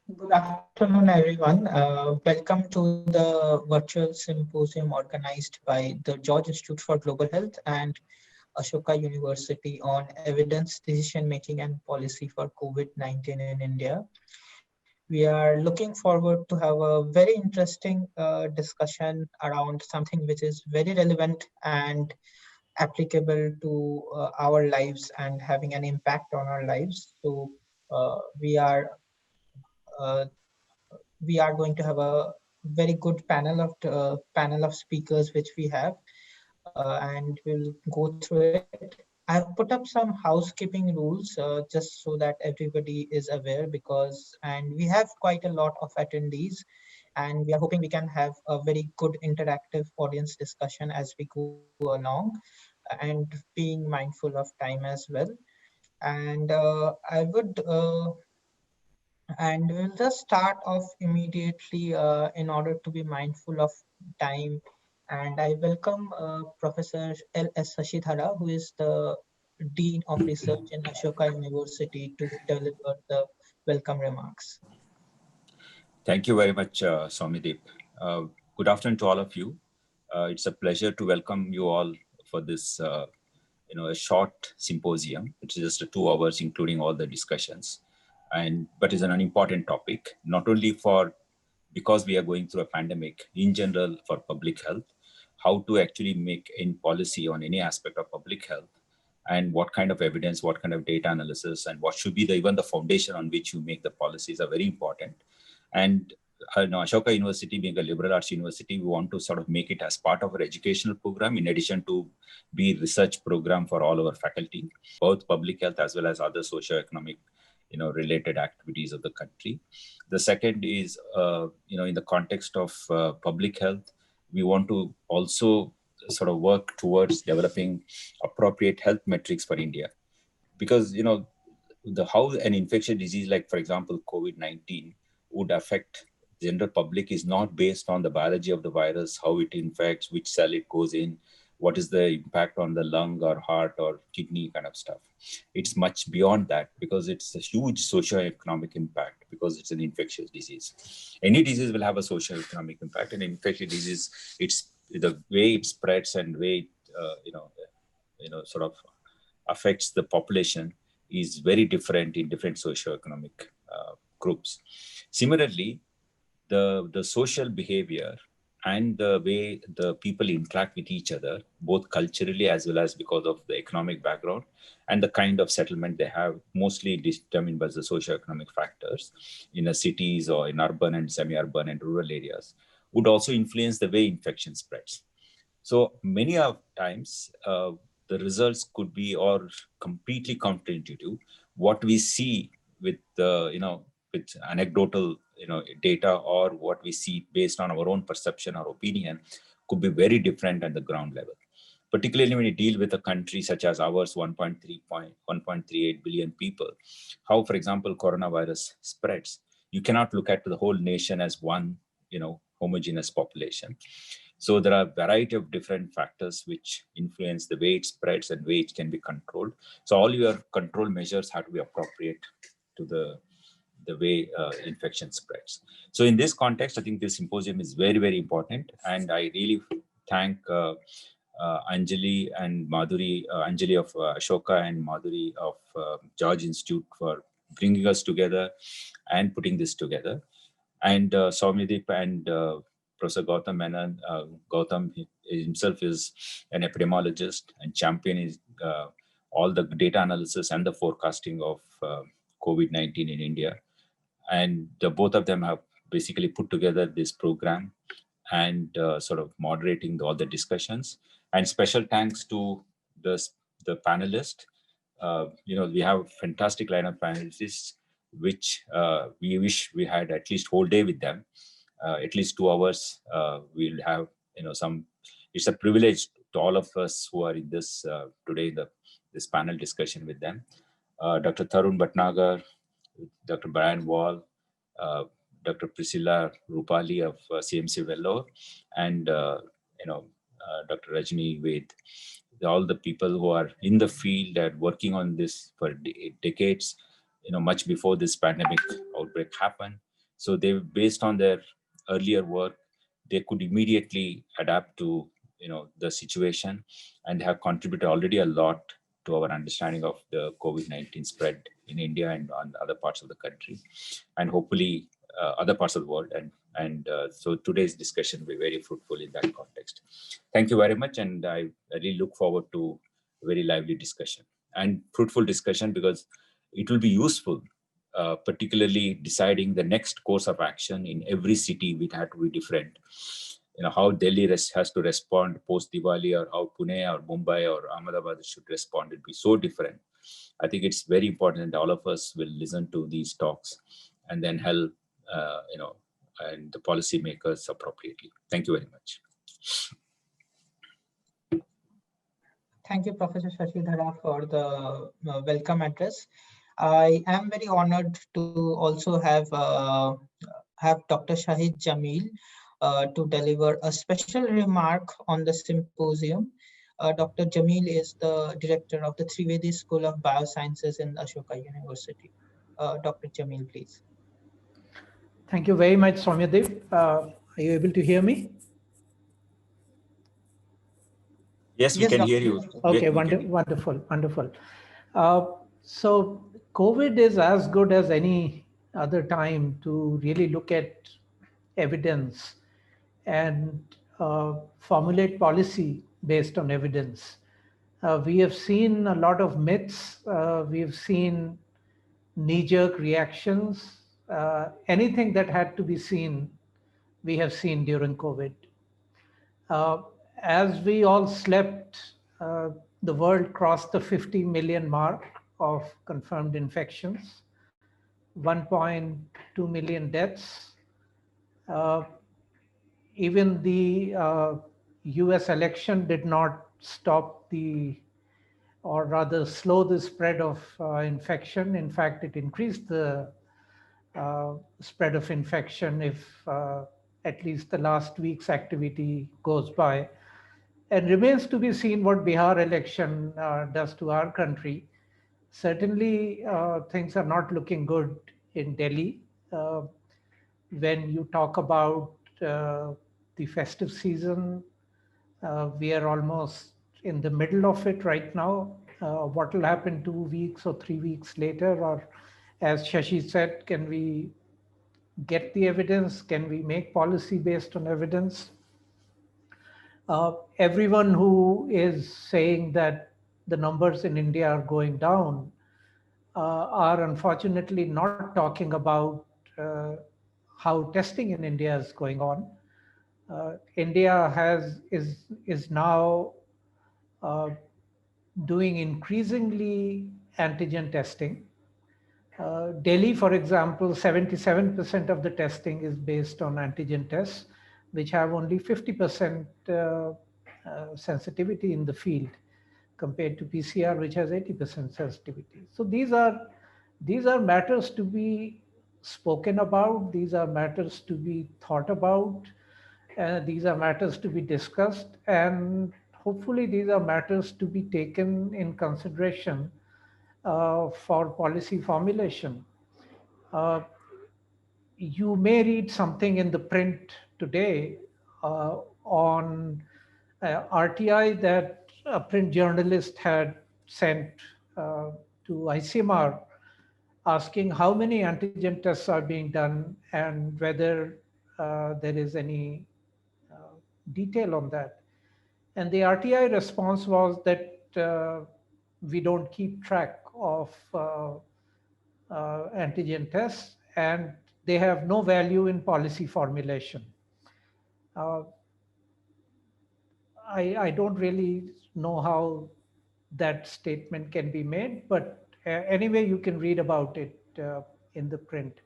Good afternoon, everyone. Welcome to the virtual symposium organized by the George Institute for Global Health and Ashoka University on evidence, decision making, and policy for COVID-19 in India. We are looking forward to have a very interesting discussion around something which is very relevant and applicable to our lives and having an impact on our lives. So, uh, we are uh, we are going to have a very good panel of speakers which we have, and we'll go through it. I've put up some housekeeping rules just so that everybody is aware, because and we have quite a lot of attendees, and we are hoping we can have a very good interactive audience discussion as we go along, and being mindful of time as well. And we'll just start off immediately in order to be mindful of time. And I welcome Professor L.S. Shashidhara, who is the Dean of Research in Ashoka University, to deliver the welcome remarks. Thank you very much, Somideep. Good afternoon to all of you. It's a pleasure to welcome you all for this, a short symposium. It's just 2 hours, including all the discussions, but it's an important topic, not only for because we are going through a pandemic in general for public health, how to actually make any policy on any aspect of public health, and what kind of evidence, what kind of data analysis, and what should be even the foundation on which you make the policies are very important. And Ashoka University being a liberal arts university, we want to sort of make it as part of our educational program, in addition to be research program for all our faculty, both public health as well as other socio-economic, related activities of the country. The second is, in the context of public health, we want to also sort of work towards developing appropriate health metrics for India, because the how an infectious disease like, for example, COVID-19 would affect general public is not based on the biology of the virus, how it infects, which cell it goes in, what is the impact on the lung or heart or kidney kind of stuff. It's much beyond that, because it's a huge socio-economic impact, because it's an infectious disease. Any disease will have a socio-economic impact, and infectious disease, it's the way it spreads and way it, sort of affects the population is very different in different socio-economic groups. Similarly, the social behavior and the way the people interact with each other, both culturally as well as because of the economic background and the kind of settlement they have, mostly determined by the socio-economic factors in the cities or in urban and semi-urban and rural areas, would also influence the way infection spreads. So many of times, the results could be or completely counterintuitive. What we see with with anecdotal data, or what we see based on our own perception or opinion, could be very different at the ground level. Particularly when you deal with a country such as ours, 1.38 billion people, how, for example, coronavirus spreads. You cannot look at the whole nation as one, homogeneous population. So there are a variety of different factors which influence the way it spreads and way it can be controlled. So all your control measures have to be appropriate to the way infection spreads. So in this context, I think this symposium is very, very important. And I really thank Anjali and Madhuri, Anjali of Ashoka and Madhuri of George Institute for bringing us together and putting this together. And Soumyadeep and Professor Gautam Menon. Gautam himself is an epidemiologist and champion is all the data analysis and the forecasting of COVID-19 in India. And both of them have basically put together this program and sort of moderating all the discussions. And special thanks to the, the panelists. We have a fantastic line of panelists, which we wish we had at least whole day with them, at least 2 hours. We'll have, some, it's a privilege to all of us who are in this today, this panel discussion with them. Dr. Tarun Bhatnagar, Dr. Brian Wall, Dr. Priscilla Rupali of CMC Vellore, and Dr. Rajni Ved. All the people who are in the field and working on this for decades, much before this pandemic outbreak happened. So they, based on their earlier work, they could immediately adapt to the situation, and have contributed already a lot to our understanding of the COVID-19 spread in India and on other parts of the country, and hopefully other parts of the world. And so today's discussion will be very fruitful in that context. Thank you very much, and I really look forward to a very lively discussion and fruitful discussion, because it will be useful, particularly deciding the next course of action in every city. Which had to be different. How Delhi has to respond post Diwali, or how Pune or Mumbai or Ahmedabad should respond. It'll be so different. I think it's very important that all of us will listen to these talks and then help, and the policymakers appropriately. Thank you very much. Thank you, Professor Shashidhara, for the welcome address. I am very honored to also have Dr. Shahid Jamil to deliver a special remark on the symposium. Dr. Jamil is the director of the Trivedi School of Biosciences in Ashoka University. Dr. Jamil, please. Thank you very much, Soumyadev. Are you able to hear me? Yes, we can hear you. Okay, wonderful. So COVID is as good as any other time to really look at evidence and formulate policy based on evidence. We have seen a lot of myths. We have seen knee-jerk reactions. Anything that had to be seen, we have seen during COVID. As we all slept, the world crossed the 50 million mark of confirmed infections, 1.2 million deaths. Even the US election did not stop or rather slow the spread of infection. In fact, it increased the spread of infection if at least the last week's activity goes by. And remains to be seen what Bihar election does to our country. Certainly, things are not looking good in Delhi. When you talk about the festive season, we are almost in the middle of it right now. What will happen 2 weeks or 3 weeks later? Or as Shashi said, can we get the evidence? Can we make policy based on evidence? Everyone who is saying that the numbers in India are going down are unfortunately not talking about how testing in India is going on. India is now doing increasingly antigen testing. Delhi, for example, 77% of the testing is based on antigen tests, which have only 50% sensitivity in the field, compared to PCR, which has 80% sensitivity. So these are matters to be spoken about. These are matters to be thought about. These are matters to be discussed, and hopefully these are matters to be taken in consideration for policy formulation. You may read something in the print today on RTI that a print journalist had sent to ICMR, asking how many antigen tests are being done and whether there is any detail on that. And the RTI response was that we don't keep track of antigen tests, and they have no value in policy formulation. I don't really know how that statement can be made, but anyway, you can read about it in the print.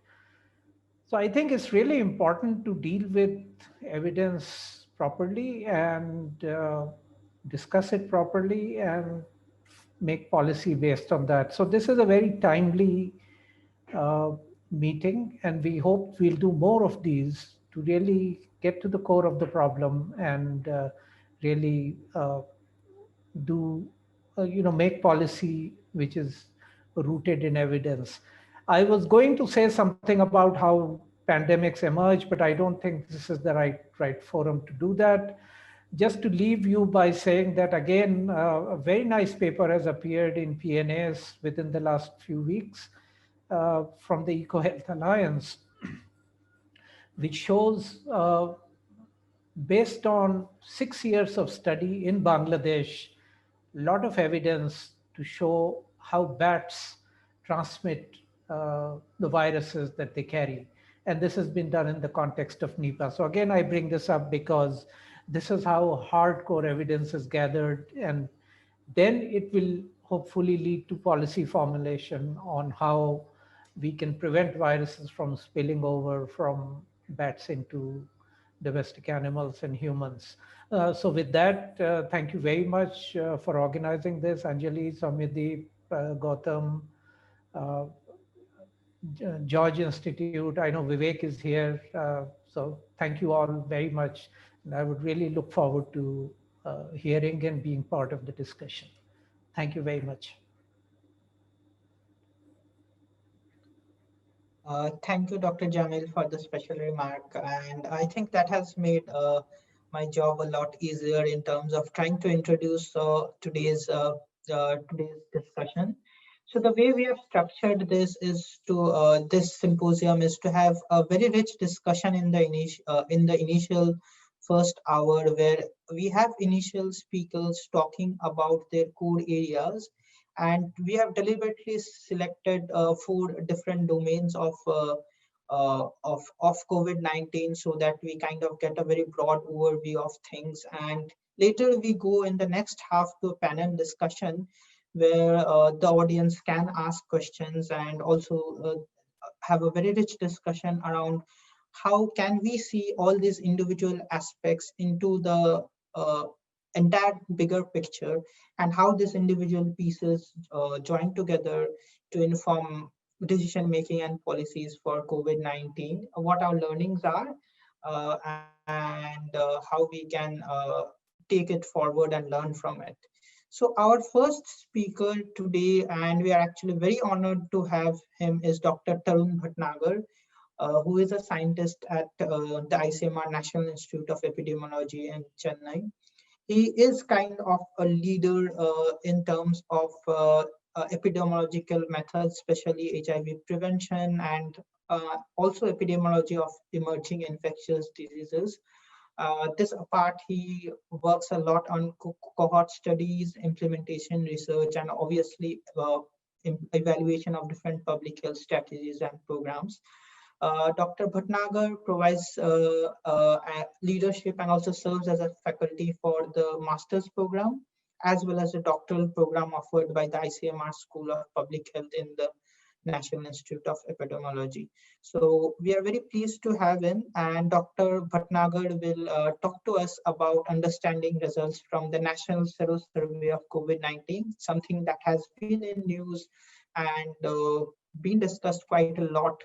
So I think it's really important to deal with evidence properly and discuss it properly and make policy based on that. So this is a very timely meeting, and we hope we'll do more of these to really get to the core of the problem and really make policy which is rooted in evidence. I was going to say something about how pandemics emerge, but I don't think this is the right forum to do that. Just to leave you by saying that again, a very nice paper has appeared in PNAS within the last few weeks from the EcoHealth Alliance, which shows based on 6 years of study in Bangladesh, a lot of evidence to show how bats transmit the viruses that they carry. And this has been done in the context of Nipah. So again, I bring this up because this is how hardcore evidence is gathered, and then it will hopefully lead to policy formulation on how we can prevent viruses from spilling over from bats into domestic animals and humans. So with that, thank you very much for organizing this, Anjali, Samyadeep, Gautam, uh, George Institute. I know Vivek is here. So thank you all very much. And I would really look forward to hearing and being part of the discussion. Thank you very much. Thank you, Dr. Jamil, for the special remark. And I think that has made my job a lot easier in terms of trying to introduce today's discussion. So the way we have structured this is to this symposium is to have a very rich discussion in the initial first hour, where we have initial speakers talking about their core areas, and we have deliberately selected four different domains of COVID-19, so that we kind of get a very broad overview of things. And later we go in the next half to a panel discussion, where the audience can ask questions and also have a very rich discussion around how can we see all these individual aspects into the uh, entire bigger picture, and how these individual pieces join together to inform decision making and policies for COVID-19, what our learnings are, and how we can take it forward and learn from it. So our first speaker today, and we are actually very honored to have him, is Dr. Tarun Bhatnagar, who is a scientist at the ICMR National Institute of Epidemiology in Chennai. He is kind of a leader in terms of epidemiological methods, especially HIV prevention, and also epidemiology of emerging infectious diseases. This apart, he works a lot on cohort studies, implementation research, and obviously evaluation of different public health strategies and programs. Dr. Bhatnagar provides leadership and also serves as a faculty for the master's program, as well as the doctoral program offered by the ICMR School of Public Health in the National Institute of Epidemiology. So we are very pleased to have him, and Dr. Bhatnagar will talk to us about understanding results from the National Sero Survey of COVID-19, something that has been in news and been discussed quite a lot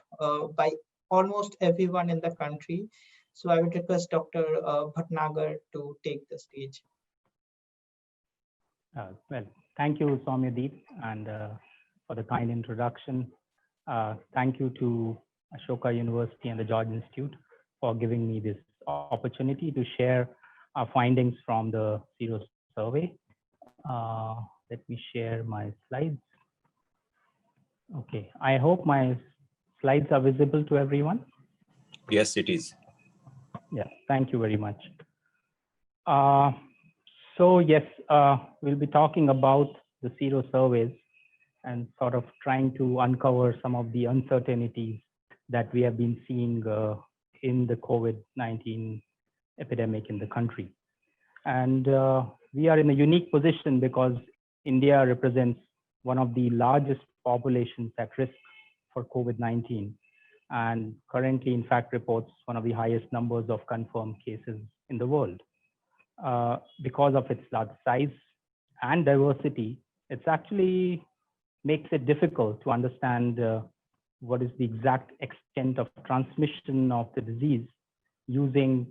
by almost everyone in the country. So I would request Dr. Bhatnagar to take the stage. Well, thank you, Soumyadeep, and for the kind introduction. Thank you to Ashoka University and the George Institute for giving me this opportunity to share our findings from the Sero survey. Let me share my slides. Okay, I hope my slides are visible to everyone. Yes, it is. Yeah, thank you very much. So yes, we'll be talking about the Sero surveys and sort of trying to uncover some of the uncertainties that we have been seeing in the COVID-19 epidemic in the country. And we are in a unique position because India represents one of the largest populations at risk for COVID-19, and currently, in fact, reports one of the highest numbers of confirmed cases in the world. Because of its large size and diversity, it's actually makes it difficult to understand what is the exact extent of transmission of the disease using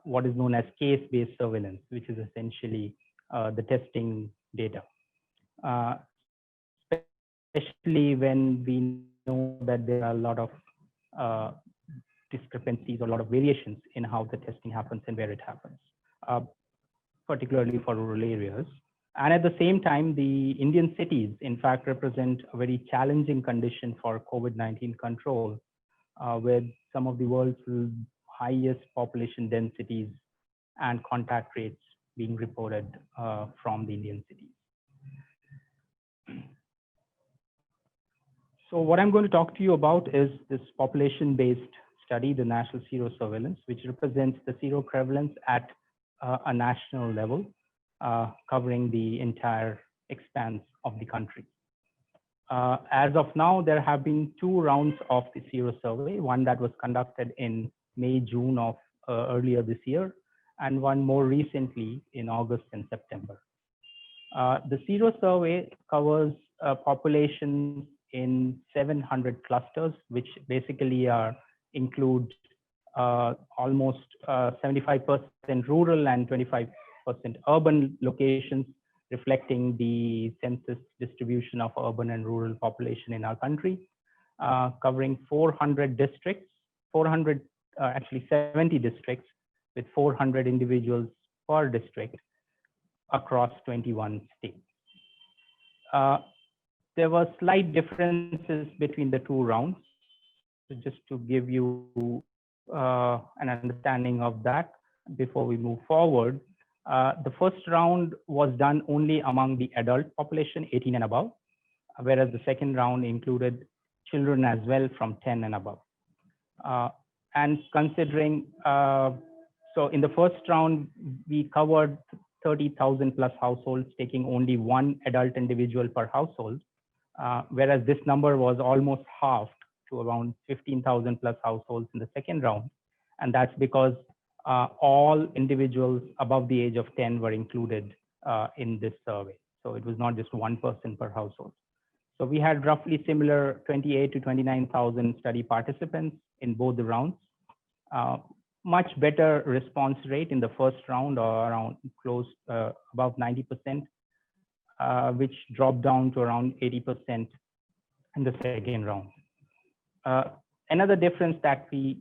what is known as case-based surveillance, which is essentially the testing data. Especially when we know that there are a lot of discrepancies or a lot of variations in how the testing happens and where it happens, particularly for rural areas. And at the same time, the Indian cities, in fact, represent a very challenging condition for COVID-19 control, with some of the world's highest population densities and contact rates being reported from the Indian cities. So what I'm going to talk to you about is this population-based study, the National Sero Surveillance, which represents the sero prevalence at a national level, covering the entire expanse of the country. As of now, there have been 2 rounds of the sero survey, one that was conducted in May, June of earlier this year, and one more recently in August and September. The sero survey covers populations in 700 clusters, which basically include almost 75% rural and 25% urban locations, reflecting the census distribution of urban and rural population in our country, covering 400 districts, 70 districts with 400 individuals per district across 21 states. There were slight differences between the 2 rounds. So just to give you an understanding of that before we move forward, the first round was done only among the adult population, 18 and above, whereas the second round included children as well from 10 and above. And considering, so in the first round, we covered 30,000 plus households, taking only 1 adult individual per household, whereas this number was almost halved to around 15,000 plus households in the second round. And that's because all individuals above the age of 10 were included in this survey. So it was not just 1 person per household. So we had roughly similar 28 to 29,000 study participants in both the rounds. Much better response rate in the first round, or around close above 90%, which dropped down to around 80% in the second round. Another difference that we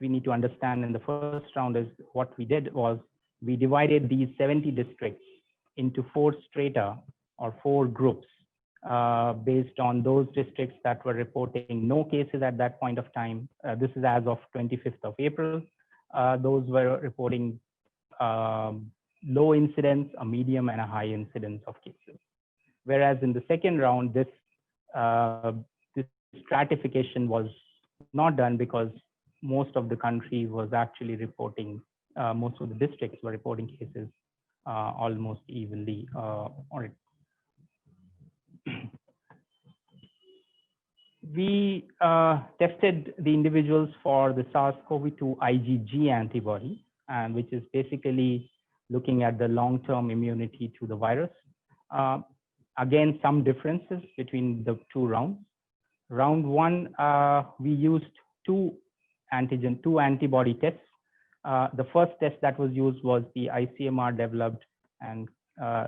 need to understand in the first round is what we did was we divided these 70 districts into 4 strata or 4 groups based on those districts that were reporting no cases at that point of time. This is as of 25th of April. Those were reporting low incidence, a medium, and a high incidence of cases. Whereas in the second round, this stratification was not done because most of the country was actually reporting, most of the districts were reporting cases almost evenly. We tested the individuals for the SARS-CoV-2 IgG antibody, and which is basically looking at the long-term immunity to the virus. Again, some differences between the 2 rounds. Round 1, we used 2 antibody tests. The first test that was used was the ICMR developed and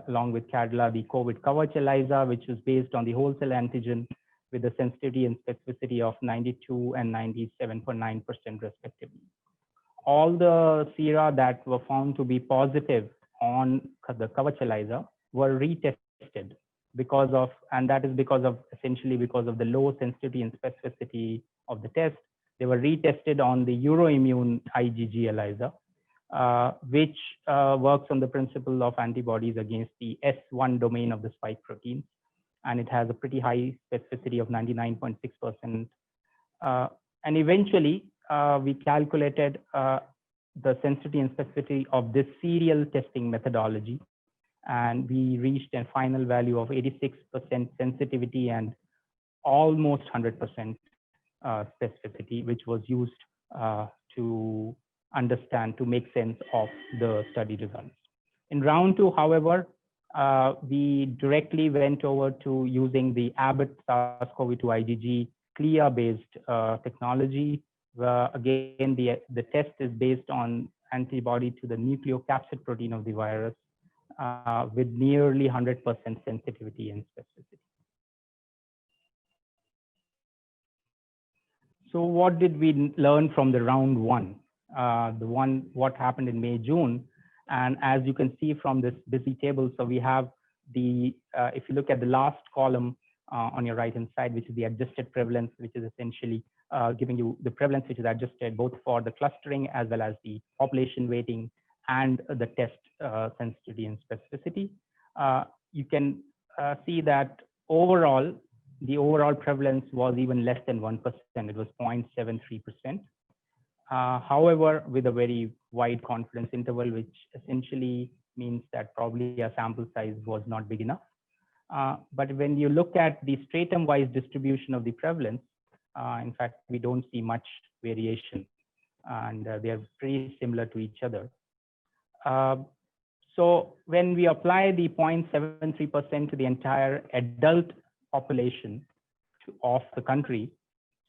along with Cadila, the COVID Kavach ELISA, which is based on the whole cell antigen with a sensitivity and specificity of 92 and 97.9% respectively. All the sera that were found to be positive on the Kavach ELISA were retested because of, and that is because of essentially because of the low sensitivity and specificity of the test. They were retested on the Euroimmune IgG ELISA, which works on the principle of antibodies against the S1 domain of the spike protein. And it has a pretty high specificity of 99.6%. And eventually, we calculated the sensitivity and specificity of this serial testing methodology. And we reached a final value of 86% sensitivity and almost 100% specificity, which was used to understand, to make sense of the study results. In round 2, however, we directly went over to using the Abbott SARS-CoV-2 IgG CLIA-based technology. Again, the test is based on antibody to the nucleocapsid protein of the virus with nearly 100% sensitivity and specificity. So what did we learn from the round one? What happened in May, June. And as you can see from this busy table, so we have if you look at the last column on your right hand side, which is the adjusted prevalence, which is essentially giving you the prevalence, which is adjusted both for the clustering as well as the population weighting and the test sensitivity and specificity. You can see that overall, the overall prevalence was even less than 1%. It was 0.73%. However, with a very wide confidence interval, which essentially means that probably a sample size was not big enough. But when you look at the stratum-wise distribution of the prevalence, in fact, we don't see much variation, and they are pretty similar to each other. So when we apply the 0.73% to the entire adult population of the country,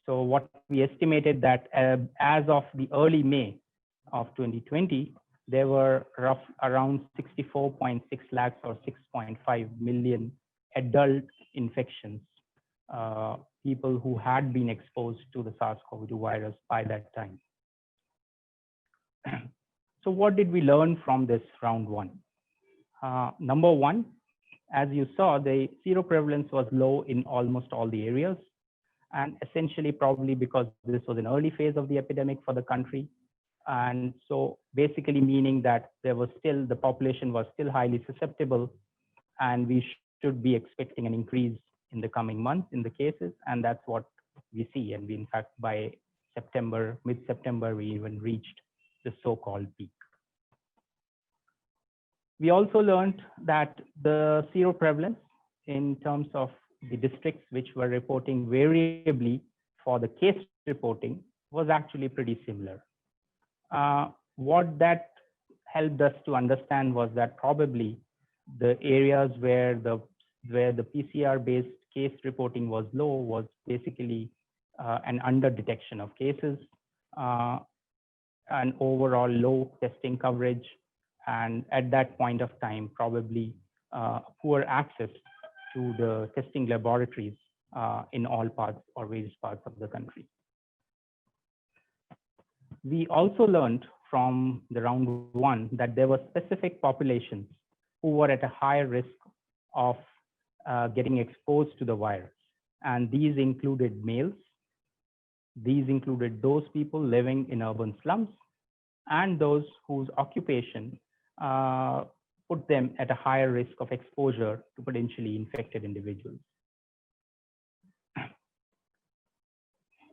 so what we estimated that as of the early May of 2020, there were around 64.6 lakhs or 6.5 million adult infections, people who had been exposed to the SARS-CoV-2 virus by that time. So what did we learn from this round one? Number one, as you saw, the seroprevalence was low in almost all the areas, and essentially probably because this was an early phase of the epidemic for the country. And so basically meaning that the population was still highly susceptible, and we should be expecting an increase in the coming months in the cases, and that's what we see. And we, in fact, by mid-September, we even reached the so-called peak. We also learned that the seroprevalence in terms of the districts which were reporting variably for the case reporting was actually pretty similar. What that helped us to understand was that probably the areas where the PCR-based case reporting was low was basically an under-detection of cases, an overall low testing coverage, and at that point of time, probably poor access to the testing laboratories in all parts or various parts of the country. We also learned from the round one that there were specific populations who were at a higher risk of getting exposed to the virus. And these included males. These included those people living in urban slums and those whose occupation put them at a higher risk of exposure to potentially infected individuals.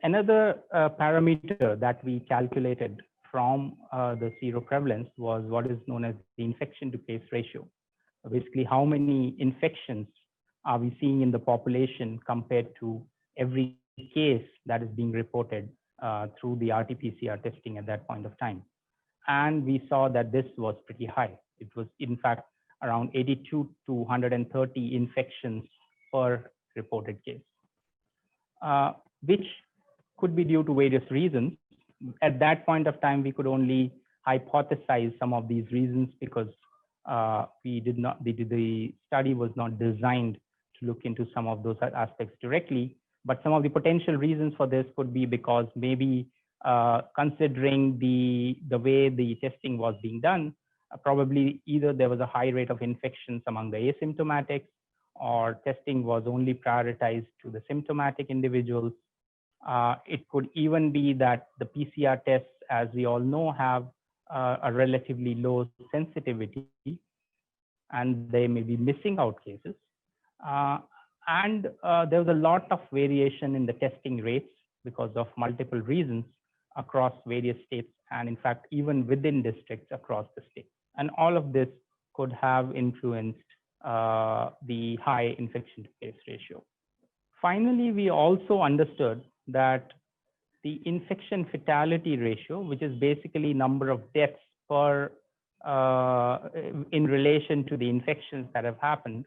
Another parameter that we calculated from the seroprevalence was what is known as the infection to case ratio. Basically, how many infections are we seeing in the population compared to every case that is being reported through the RT-PCR testing at that point of time. And we saw that this was pretty high. It was, in fact, around 82 to 130 infections per reported case, which could be due to various reasons. At that point of time, we could only hypothesize some of these reasons because the study was not designed to look into some of those aspects directly. But some of the potential reasons for this could be because maybe considering the way the testing was being done, probably either there was a high rate of infections among the asymptomatics, or testing was only prioritized to the symptomatic individuals. It could even be that the PCR tests, as we all know, have a relatively low sensitivity, and they may be missing out cases. And there was a lot of variation in the testing rates because of multiple reasons across various states, and in fact, even within districts across the state. And all of this could have influenced the high infection to case ratio. Finally, we also understood that the infection fatality ratio, which is basically number of deaths per in relation to the infections that have happened,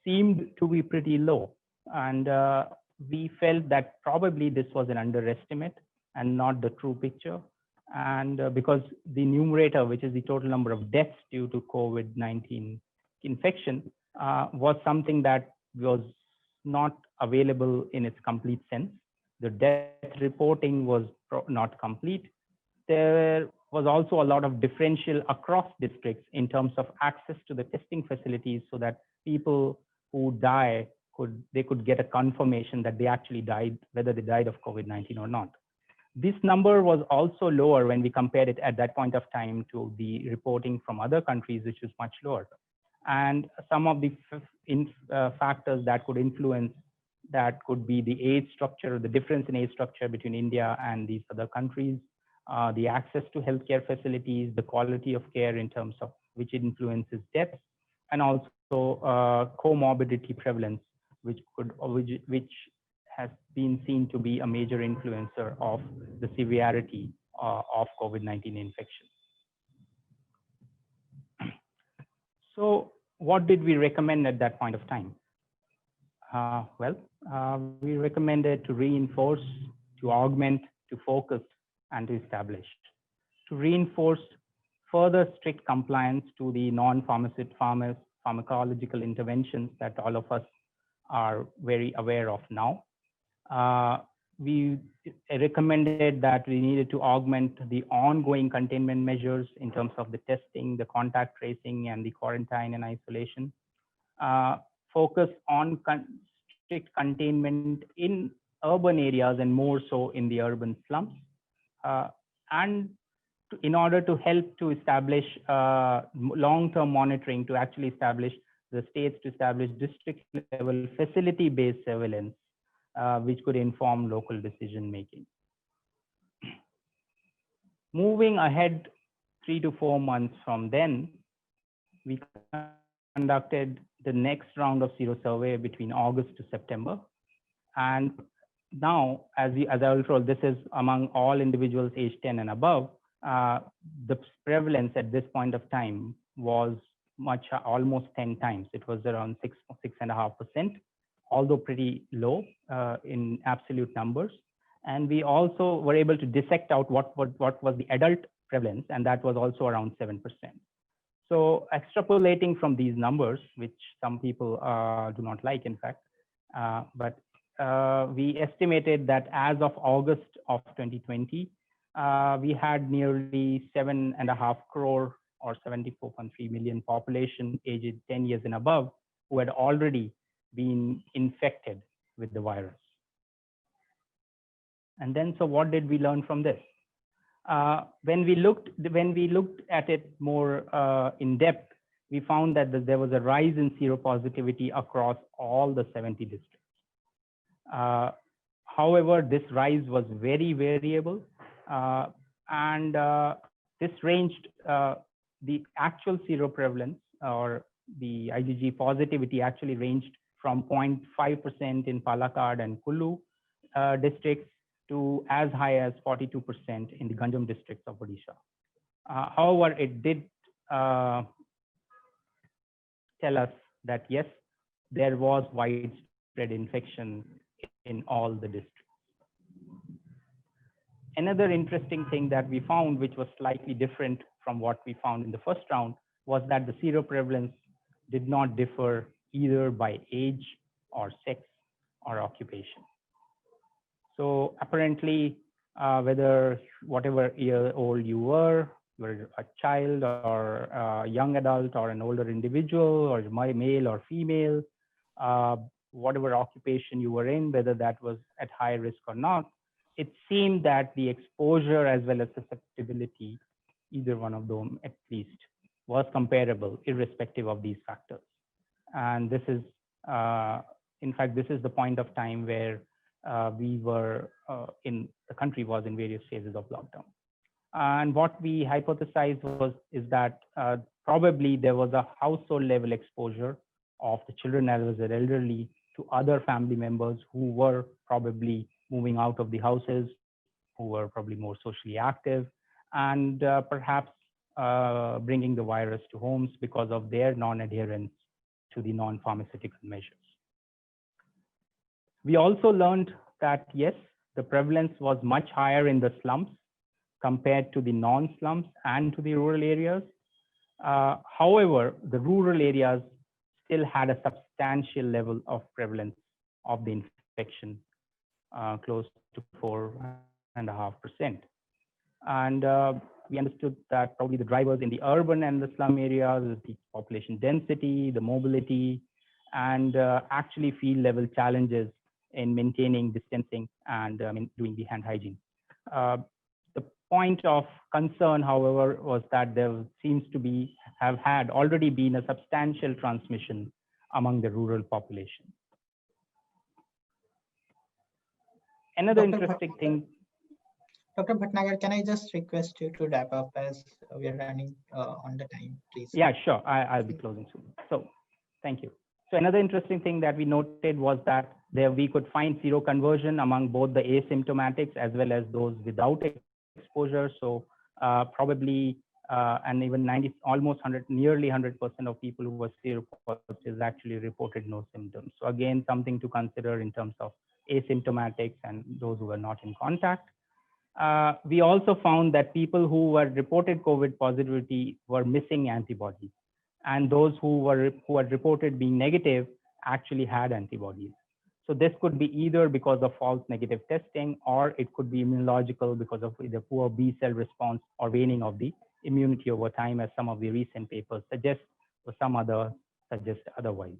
seemed to be pretty low. And we felt that probably this was an underestimate and not the true picture. And because the numerator, which is the total number of deaths due to COVID-19 infection, was something that was not available in its complete sense. The death reporting was not complete. There was also a lot of differential across districts in terms of access to the testing facilities, so that people who die could get a confirmation that they actually died, whether they died of COVID-19 or not. This number was also lower when we compared it at that point of time to the reporting from other countries, which was much lower. And some of the factors that could influence that could be the age structure, the difference in age structure between India and these other countries, the access to healthcare facilities, the quality of care in terms of which influences deaths, and also comorbidity prevalence, which has been seen to be a major influencer of the severity of COVID-19 infection. So what did we recommend at that point of time? We recommended to reinforce, to augment, to focus, and to establish. To reinforce further strict compliance to the pharmacological interventions that all of us are very aware of now. We recommended that we needed to augment the ongoing containment measures in terms of the testing, the contact tracing, and the quarantine and isolation. Focus on strict containment in urban areas and more so in the urban slums. And in order to help to establish long-term monitoring, to actually establish the states to establish district level facility-based surveillance, which could inform local decision making. Moving ahead 3 to 4 months from then, we conducted the next round of sero survey between August to September. And now, as I was told, this is among all individuals aged 10 and above. The prevalence at this point of time was almost 10 times. It was around 6.5%, although pretty low in absolute numbers. And we also were able to dissect out what was the adult prevalence, and that was also around 7%. So extrapolating from these numbers, which some people do not like, in fact, but we estimated that as of August of 2020, we had nearly 7.5 crore or 74.3 million population aged 10 years and above who had already been infected with the virus. And then, so what did we learn from this? When we looked at it more in depth, we found that there was a rise in seropositivity across all the 70 districts. However, this rise was very variable, and this ranged, the actual seroprevalence or the IgG positivity actually ranged from 0.5% in Palakkad and Kullu districts to as high as 42% in the Ganjam districts of Odisha. However, it did tell us that yes, there was widespread infection in all the districts. Another interesting thing that we found, which was slightly different from what we found in the first round, was that the seroprevalence did not differ either by age or sex or occupation. So apparently, whatever year old you were a child or a young adult or an older individual or male or female, whatever occupation you were in, whether that was at high risk or not, it seemed that the exposure as well as susceptibility, either one of them at least, was comparable irrespective of these factors. And this is, in fact, this is the point of time where the country was in various phases of lockdown. And what we hypothesized is that probably there was a household level exposure of the children as well as the elderly to other family members who were probably moving out of the houses, who were probably more socially active, and perhaps bringing the virus to homes because of their non-adherence to the non-pharmaceutical measures. We also learned that yes, the prevalence was much higher in the slums compared to the non-slums and to the rural areas. However, the rural areas still had a substantial level of prevalence of the infection close to 4.5%. And we understood that probably the drivers in the urban and the slum areas is the population density, the mobility, and actually field level challenges in maintaining distancing and doing the hand hygiene. The point of concern, however, was that there seems to be had already been a substantial transmission among the rural population. Another interesting thing. Dr. Bhatnagar, can I just request you to wrap up as we are running on the time, please? Yeah, sure. I'll be closing soon. So thank you. So another interesting thing that we noted was that there we could find seroconversion among both the asymptomatics as well as those without exposure. So probably and even 90, almost 100, nearly 100% of people who were seropositive actually reported no symptoms. So again, something to consider in terms of asymptomatics and those who were not in contact. We also found that people who were reported COVID positivity were missing antibodies, and those who had reported being negative actually had antibodies. So this could be either because of false negative testing, or it could be immunological because of either poor B cell response or waning of the immunity over time, as some of the recent papers suggest, or some other suggest otherwise.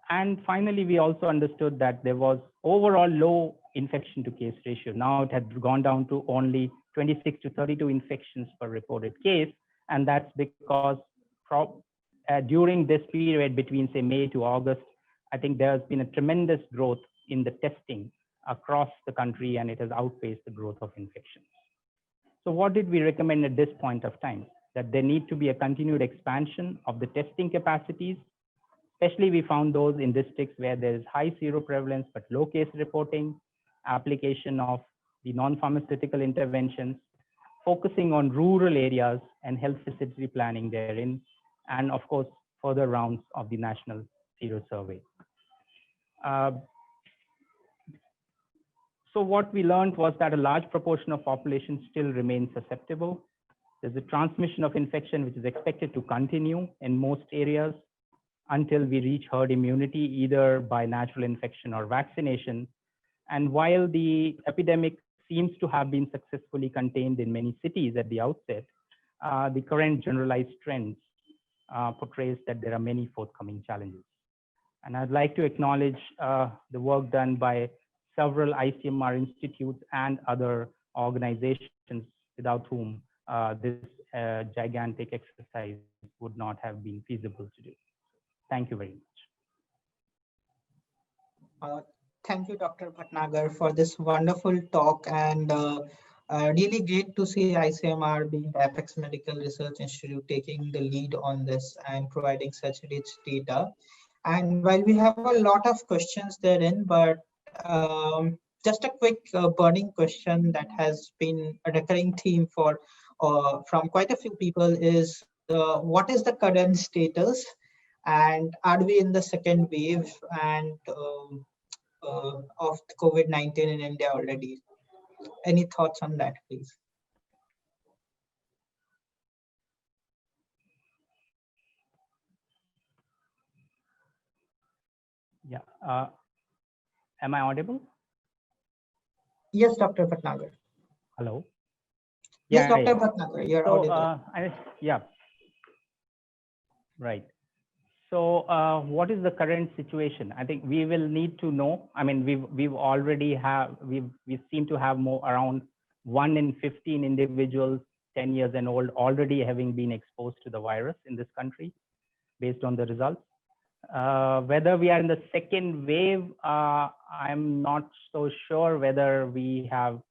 And finally, we also understood that there was overall low infection to case ratio. Now it had gone down to only 26 to 32 infections per reported case. And that's because during this period between, say, May to August, I think there has been a tremendous growth in the testing across the country, and it has outpaced the growth of infections. So what did we recommend at this point of time? That there need to be a continued expansion of the testing capacities. Especially we found those in districts where there is high seroprevalence but low case reporting, application of the non-pharmaceutical interventions, focusing on rural areas and health facility planning therein, and of course, further rounds of the national sero survey. So what we learned was that a large proportion of population still remains susceptible. There's a transmission of infection which is expected to continue in most areas until we reach herd immunity, either by natural infection or vaccination. And while the epidemic seems to have been successfully contained in many cities at the outset, the current generalized trends portrays that there are many forthcoming challenges. And I'd like to acknowledge the work done by several ICMR institutes and other organizations without whom this gigantic exercise would not have been feasible to do. Thank you very much. Thank you, Dr. Bhatnagar, for this wonderful talk, and really great to see ICMR being Apex Medical Research Institute taking the lead on this and providing such rich data. And while we have a lot of questions therein, but just a quick burning question that has been a recurring theme for from quite a few people is what is the current status? And are we in the second wave and of COVID-19 in India already? Any thoughts on that, please? Yeah. Am I audible? Yes, Dr. Bhatnagar. Hello. Yes, Dr. Bhatnagar, you're audible. Yeah. Right. So what is the current situation? I think we will need to know. I mean, we seem to have more around 1 in 15 individuals 10 years and old already having been exposed to the virus in this country based on the results. Whether we are in the second wave, I'm not so sure whether we are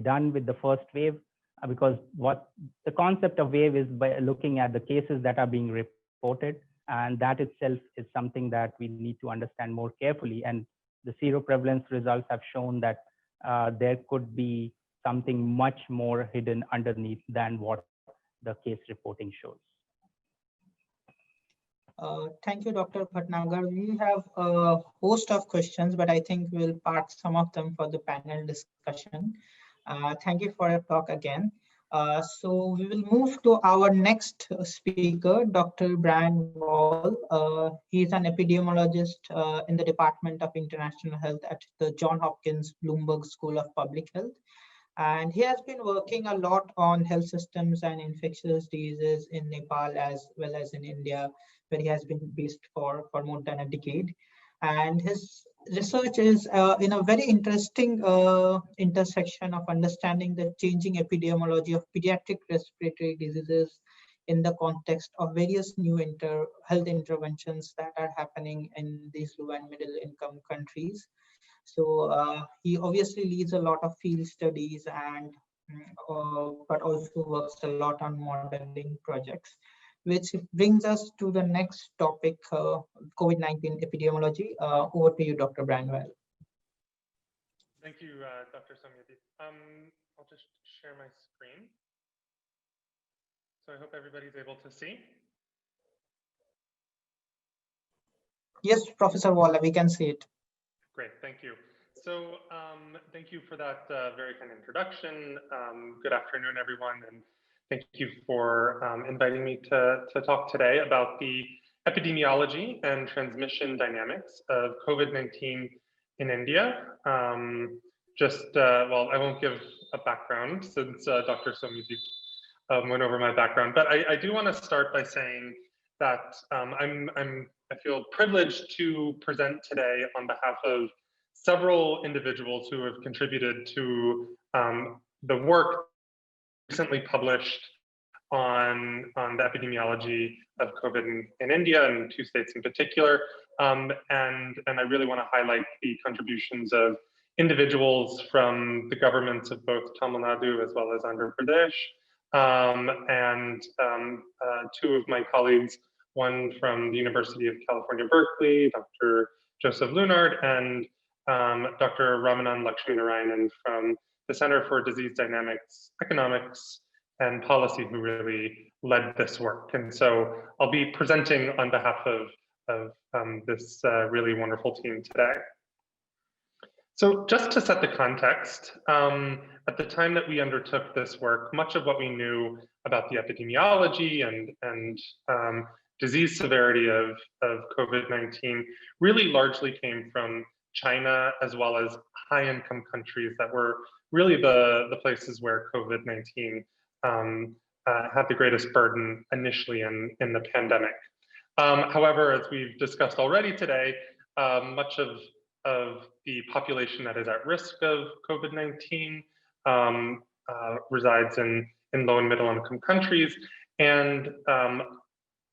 done with the first wave, because what the concept of wave is by looking at the cases that are being reported. And that itself is something that we need to understand more carefully. And the seroprevalence results have shown that there could be something much more hidden underneath than what the case reporting shows. Thank you, Dr. Bhatnagar. We have a host of questions, but I think we'll park some of them for the panel discussion. Thank you for your talk again. So we will move to our next speaker, Dr. Brian Wall. He is an epidemiologist in the Department of International Health at the Johns Hopkins Bloomberg School of Public Health. And he has been working a lot on health systems and infectious diseases in Nepal as well as in India, where he has been based for more than a decade. And his research is in a very interesting intersection of understanding the changing epidemiology of pediatric respiratory diseases in the context of various new health interventions that are happening in these low and middle income countries. So he obviously leads a lot of field studies and but also works a lot on modeling projects, which brings us to the next topic, COVID-19 epidemiology. Over to you, Dr. Branwell. Thank you, Dr. Somyadeep. I'll just share my screen. So I hope everybody's able to see. Yes, Professor Walla, we can see it. Great, thank you. So thank you for that very kind introduction. Good afternoon, everyone, and thank you for inviting me to talk today about the epidemiology and transmission dynamics of COVID-19 in India. Well, I won't give a background since Dr. Somyadeep went over my background, but I do want to start by saying that I feel privileged to present today on behalf of several individuals who have contributed to the work recently published on the epidemiology of COVID in India and 2 states in particular. And I really want to highlight the contributions of individuals from the governments of both Tamil Nadu as well as Andhra Pradesh, and 2 of my colleagues, one from the University of California, Berkeley, Dr. Joseph Lunard, and Dr. Ramanan Lakshminarayanan from the Center for Disease Dynamics, Economics, and Policy, who really led this work. And so I'll be presenting on behalf of this really wonderful team today. So just to set the context, at the time that we undertook this work, much of what we knew about the epidemiology and disease severity of COVID-19 really largely came from China, as well as high-income countries that were really the places where COVID-19 had the greatest burden initially in the pandemic. However, as we've discussed already today, much of the population that is at risk of COVID-19 resides in low and middle income countries. And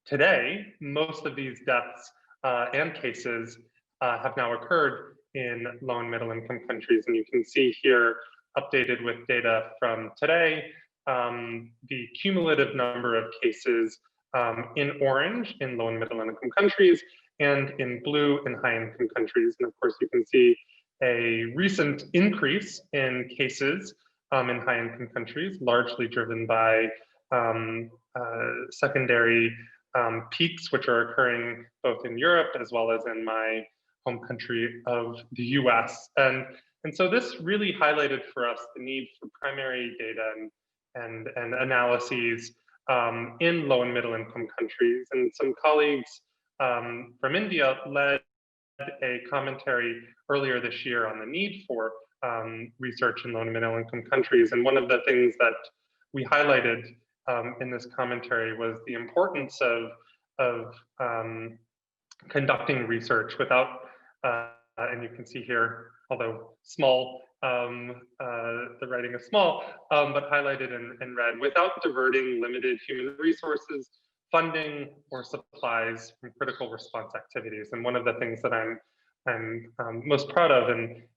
today, most of these deaths and cases have now occurred in low and middle income countries. And you can see here, updated with data from today, the cumulative number of cases in orange in low and middle income countries, and in blue in high income countries. And of course, you can see a recent increase in cases in high income countries, largely driven by secondary peaks, which are occurring both in Europe as well as in my home country of the US. And so this really highlighted for us the need for primary data and analyses in low and middle income countries. And some colleagues from India led a commentary earlier this year on the need for research in low and middle income countries. And one of the things that we highlighted in this commentary was the importance of conducting research without, and you can see here, although small, the writing is small, but highlighted in red, without diverting limited human resources, funding, or supplies from critical response activities. And one of the things that I'm most proud of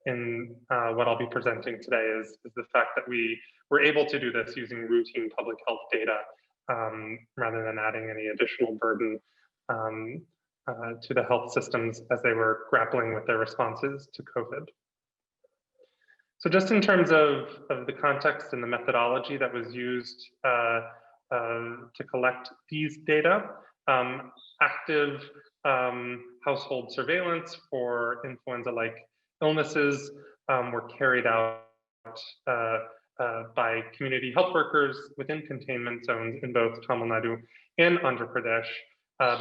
in what I'll be presenting today is the fact that we were able to do this using routine public health data rather than adding any additional burden to the health systems as they were grappling with their responses to COVID. So just in terms of the context and the methodology that was used to collect these data, active household surveillance for influenza-like illnesses were carried out by community health workers within containment zones in both Tamil Nadu and Andhra Pradesh,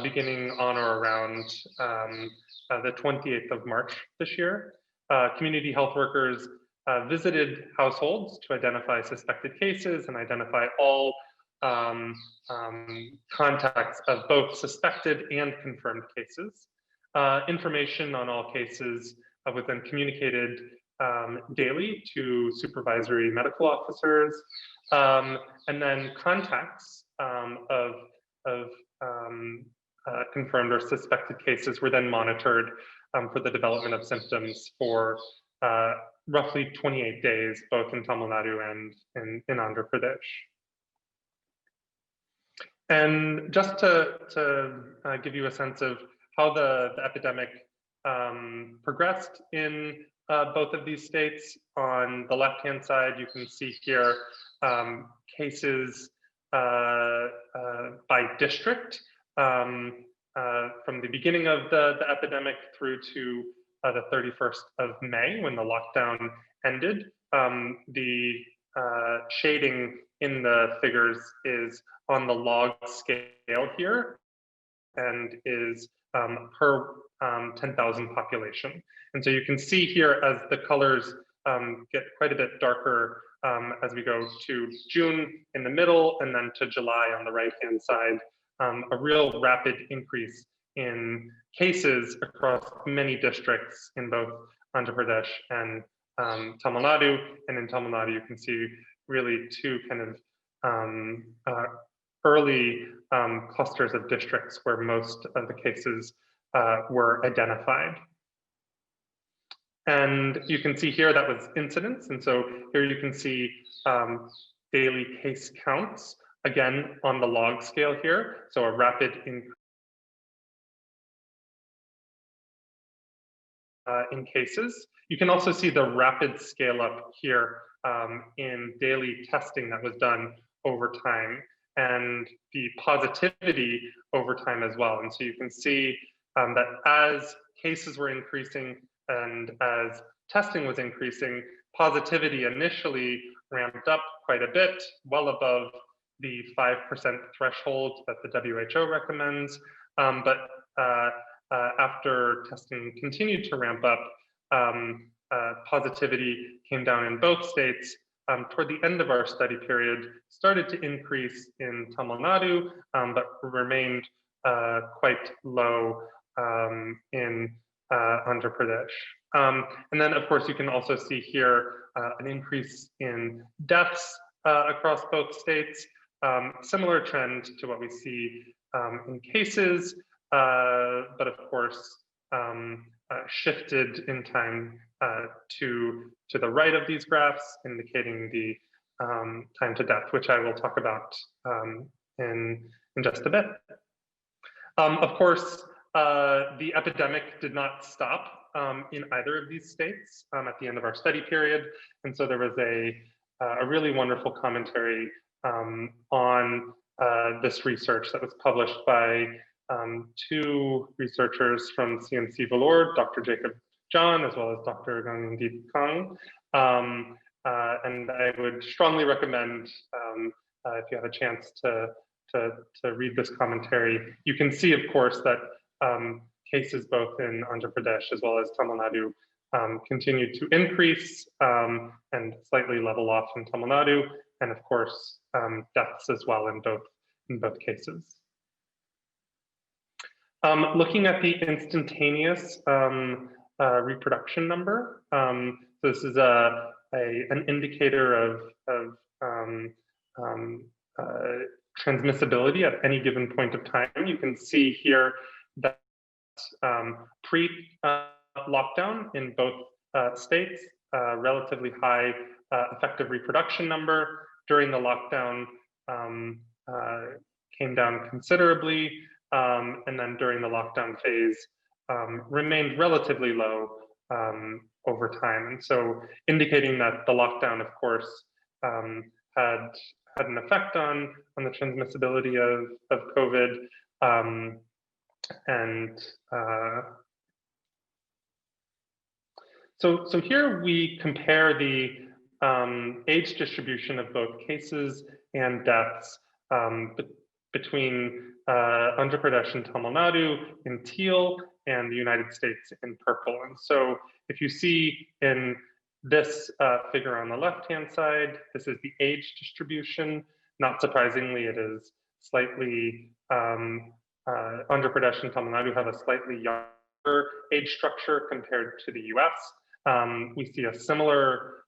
beginning on or around the 28th of March this year. Community health workers visited households to identify suspected cases and identify all contacts of both suspected and confirmed cases. Information on all cases was then communicated daily to supervisory medical officers, and then contacts of confirmed or suspected cases were then monitored for the development of symptoms for roughly 28 days, both in Tamil Nadu and in Andhra Pradesh. And just to give you a sense of how the epidemic progressed in both of these states, on the left-hand side, you can see here cases by district from the beginning of the epidemic through to the 31st of May, when the lockdown ended. The shading in the figures is on the log scale here and is per 10,000 population. And so you can see here as the colors get quite a bit darker as we go to June in the middle and then to July on the right-hand side, a real rapid increase in cases across many districts in both Andhra Pradesh and Tamil Nadu. And in Tamil Nadu, you can see really two kind of early clusters of districts where most of the cases were identified. And you can see here that was incidence. And so here you can see daily case counts, again, on the log scale here. So a rapid increase in cases. You can also see the rapid scale up here in daily testing that was done over time, and the positivity over time as well. And so you can see that as cases were increasing and as testing was increasing, positivity initially ramped up quite a bit, well above the 5% threshold that the WHO recommends. But after testing continued to ramp up, positivity came down in both states. Toward the end of our study period, started to increase in Tamil Nadu, but remained quite low in Andhra Pradesh. And then, of course, you can also see here an increase in deaths across both states, similar trend to what we see in cases, but of course, shifted in time to the right of these graphs, indicating the time to death, which I will talk about in just a bit. Of course, the epidemic did not stop in either of these states at the end of our study period. And so there was a really wonderful commentary on this research that was published by two researchers from CMC Vellore, Dr. Jacob John, as well as Dr. Gangdeep Kang. And I would strongly recommend, if you have a chance to read this commentary. You can see, of course, that cases both in Andhra Pradesh as well as Tamil Nadu continued to increase and slightly level off in Tamil Nadu, and of course, deaths as well in both cases. Looking at the instantaneous reproduction number, this is an indicator of transmissibility at any given point of time. You can see here that pre-lockdown in both states, relatively high effective reproduction number. During the lockdown, came down considerably, and then during the lockdown phase, remained relatively low over time. And so indicating that the lockdown, of course, had an effect on the transmissibility of COVID. So here we compare the age distribution of both cases and deaths between Andhra Pradesh and Tamil Nadu in teal and the United States in purple. And so if you see in this figure on the left-hand side, this is the age distribution. Not surprisingly, it is slightly, Andhra Pradesh and Tamil Nadu have a slightly younger age structure compared to the US. We see a similar,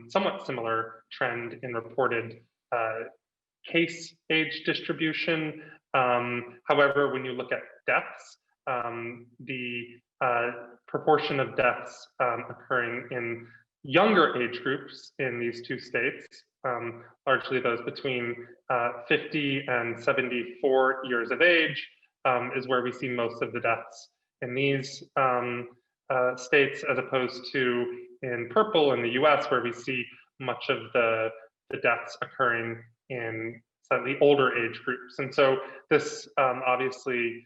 somewhat similar trend in reported case age distribution. However, when you look at deaths, the proportion of deaths occurring in younger age groups in these two states, largely those between 50 and 74 years of age, is where we see most of the deaths in these states, as opposed to in purple in the US, where we see much of the deaths occurring in slightly older age groups. And so this obviously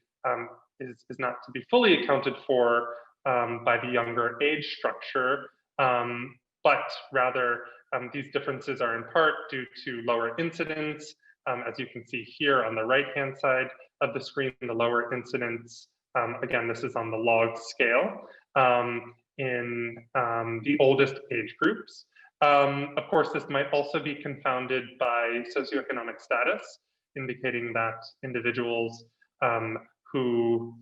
is not to be fully accounted for by the younger age structure, but rather these differences are in part due to lower incidence. As you can see here on the right-hand side of the screen, the lower incidence, again, this is on the log scale, in the oldest age groups. Of course, this might also be confounded by socioeconomic status, indicating that individuals who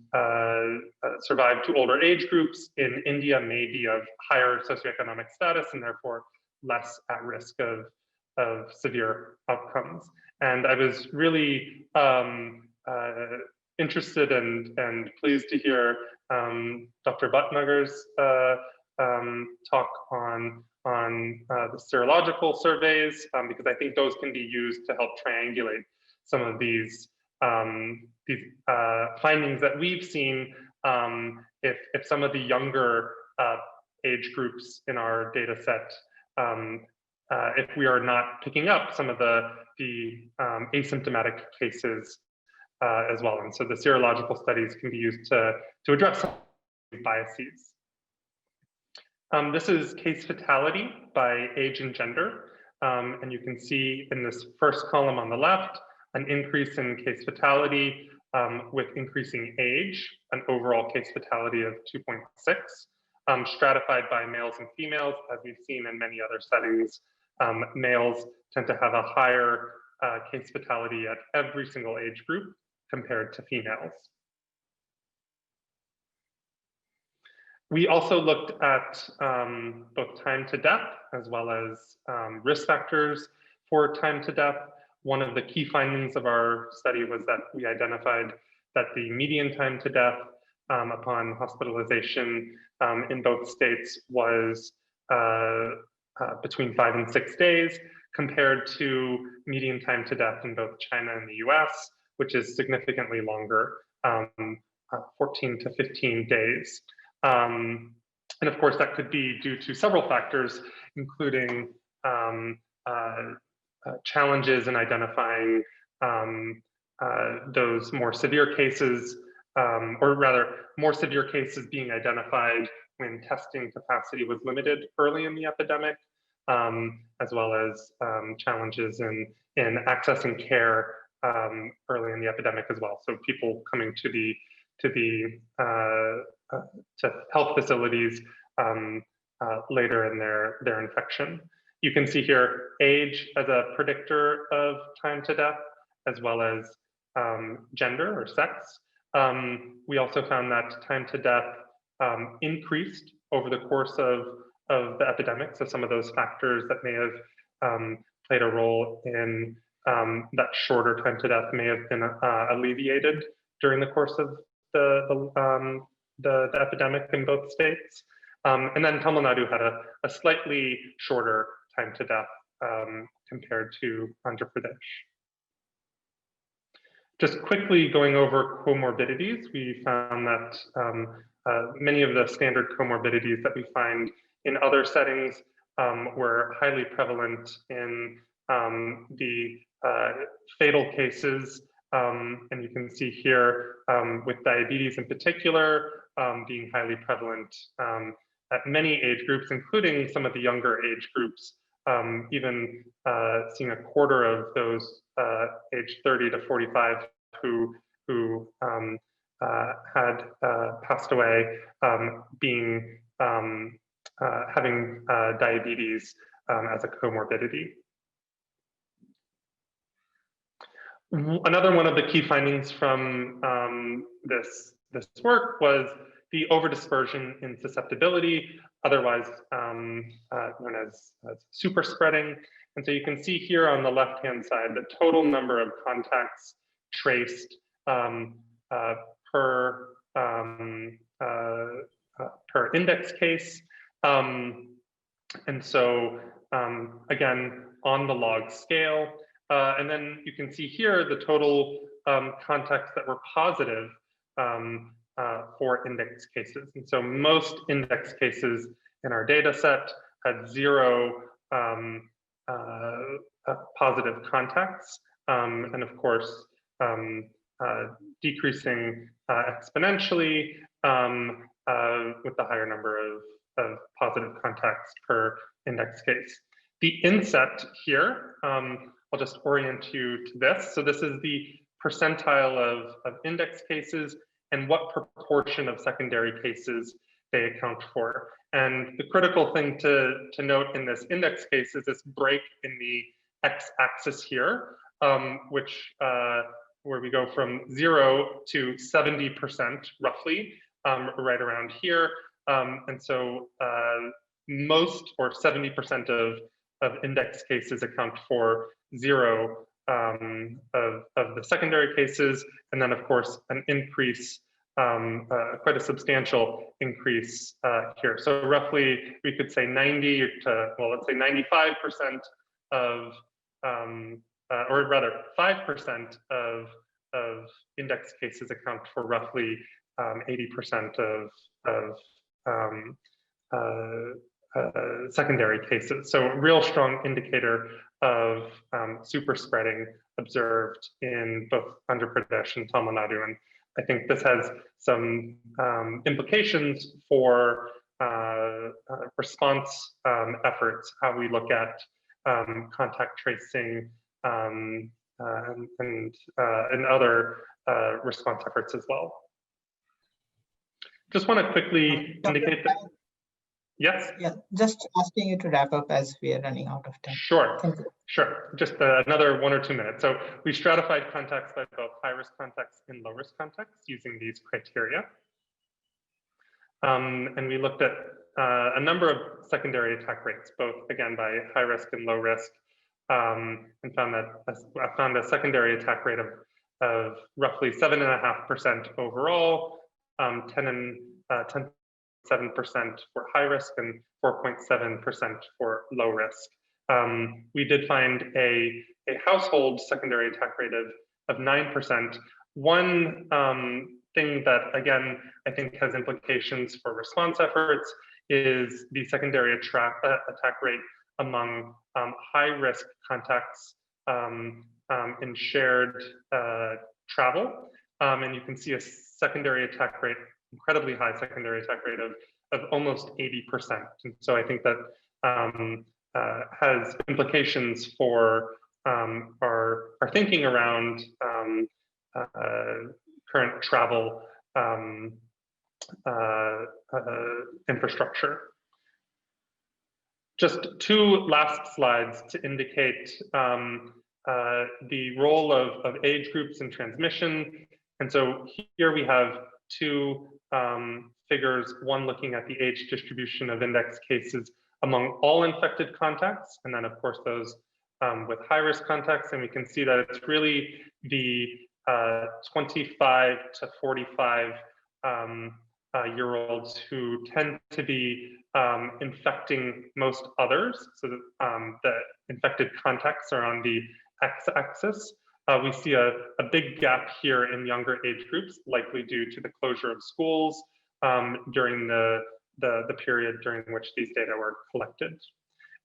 survive to older age groups in India may be of higher socioeconomic status and therefore less at risk of severe outcomes. And I was really interested and pleased to hear Dr. Bhatnagar's talk on the serological surveys, because I think those can be used to help triangulate some of these findings that we've seen. If some of the younger age groups in our data set, if we are not picking up some of the asymptomatic cases as well. And so the serological studies can be used to address some of these biases. This is case fatality by age and gender. And you can see in this first column on the left, an increase in case fatality with increasing age, an overall case fatality of 2.6, stratified by males and females. As we've seen in many other settings, males tend to have a higher case fatality at every single age group compared to females. We also looked at both time to death as well as risk factors for time to death. One of the key findings of our study was that we identified that the median time to death upon hospitalization in both states was between 5 and 6 days, compared to median time to death in both China and the US, which is significantly longer, 14 to 15 days. And of course, that could be due to several factors, including challenges in identifying those more severe cases, or rather, more severe cases being identified when testing capacity was limited early in the epidemic, as well as challenges in accessing care early in the epidemic as well. So people coming to health facilities later in their infection. You can see here age as a predictor of time to death, as well as gender or sex. We also found that time to death increased over the course of the epidemic. So some of those factors that may have played a role in that shorter time to death may have been alleviated during the course of the epidemic in both states. And then Tamil Nadu had a slightly shorter time to death compared to Andhra Pradesh. Just quickly going over comorbidities, we found that many of the standard comorbidities that we find in other settings were highly prevalent in the fatal cases. And you can see here with diabetes in particular being highly prevalent at many age groups, including some of the younger age groups even seeing a quarter of those aged 30 to 45 who had passed away having diabetes as a comorbidity. Another one of the key findings from this work was the overdispersion in susceptibility, otherwise known as super spreading. And so you can see here on the left-hand side the total number of contacts traced per index case. And so again, on the log scale. And then you can see here the total contacts that were positive for index cases. And so most index cases in our data set had 0 positive contacts. And of course, decreasing exponentially with the higher number of positive contacts per index case. The inset here, I'll just orient you to this. So this is the percentile of index cases and what proportion of secondary cases they account for. And the critical thing to note in this index case is this break in the x-axis here, where we go from 0 to 70% roughly, right around here. And so most or 70% of index cases account for 0 of the secondary cases, and then of course an increase, quite a substantial increase here. So roughly we could say 90 to, well, let's say 95% of, or rather 5% of index cases account for roughly 80% of secondary cases. So a real strong indicator of super spreading observed in both Andhra Pradesh and Tamil Nadu. And I think this has some implications for response efforts, how we look at contact tracing and other response efforts as well. Just want to quickly indicate that. Yes? Yeah, just asking you to wrap up as we are running out of time. Sure, Thank you. sure. Just another 1 or 2 minutes. So we stratified contacts by both high-risk contacts and low-risk contacts using these criteria. And we looked at a number of secondary attack rates, both again by high-risk and low-risk, and found a secondary attack rate of roughly 7.5% overall, 10.7% for high risk and 4.7% for low risk. We did find a household secondary attack rate of 9%. One thing that, again, I think has implications for response efforts is the secondary attack rate among high-risk contacts in shared travel. And you can see a secondary attack rate, incredibly high secondary attack rate of almost 80%. And so I think that has implications for our thinking around current travel infrastructure. Just 2 last slides to indicate the role of age groups in transmission. And so here we have 2 figures, one looking at the age distribution of index cases among all infected contacts, and then of course those with high-risk contacts. And we can see that it's really the 25 to 45 year olds who tend to be infecting most others. So that the infected contacts are on the x-axis. We see a big gap here in younger age groups, likely due to the closure of schools during the period during which these data were collected.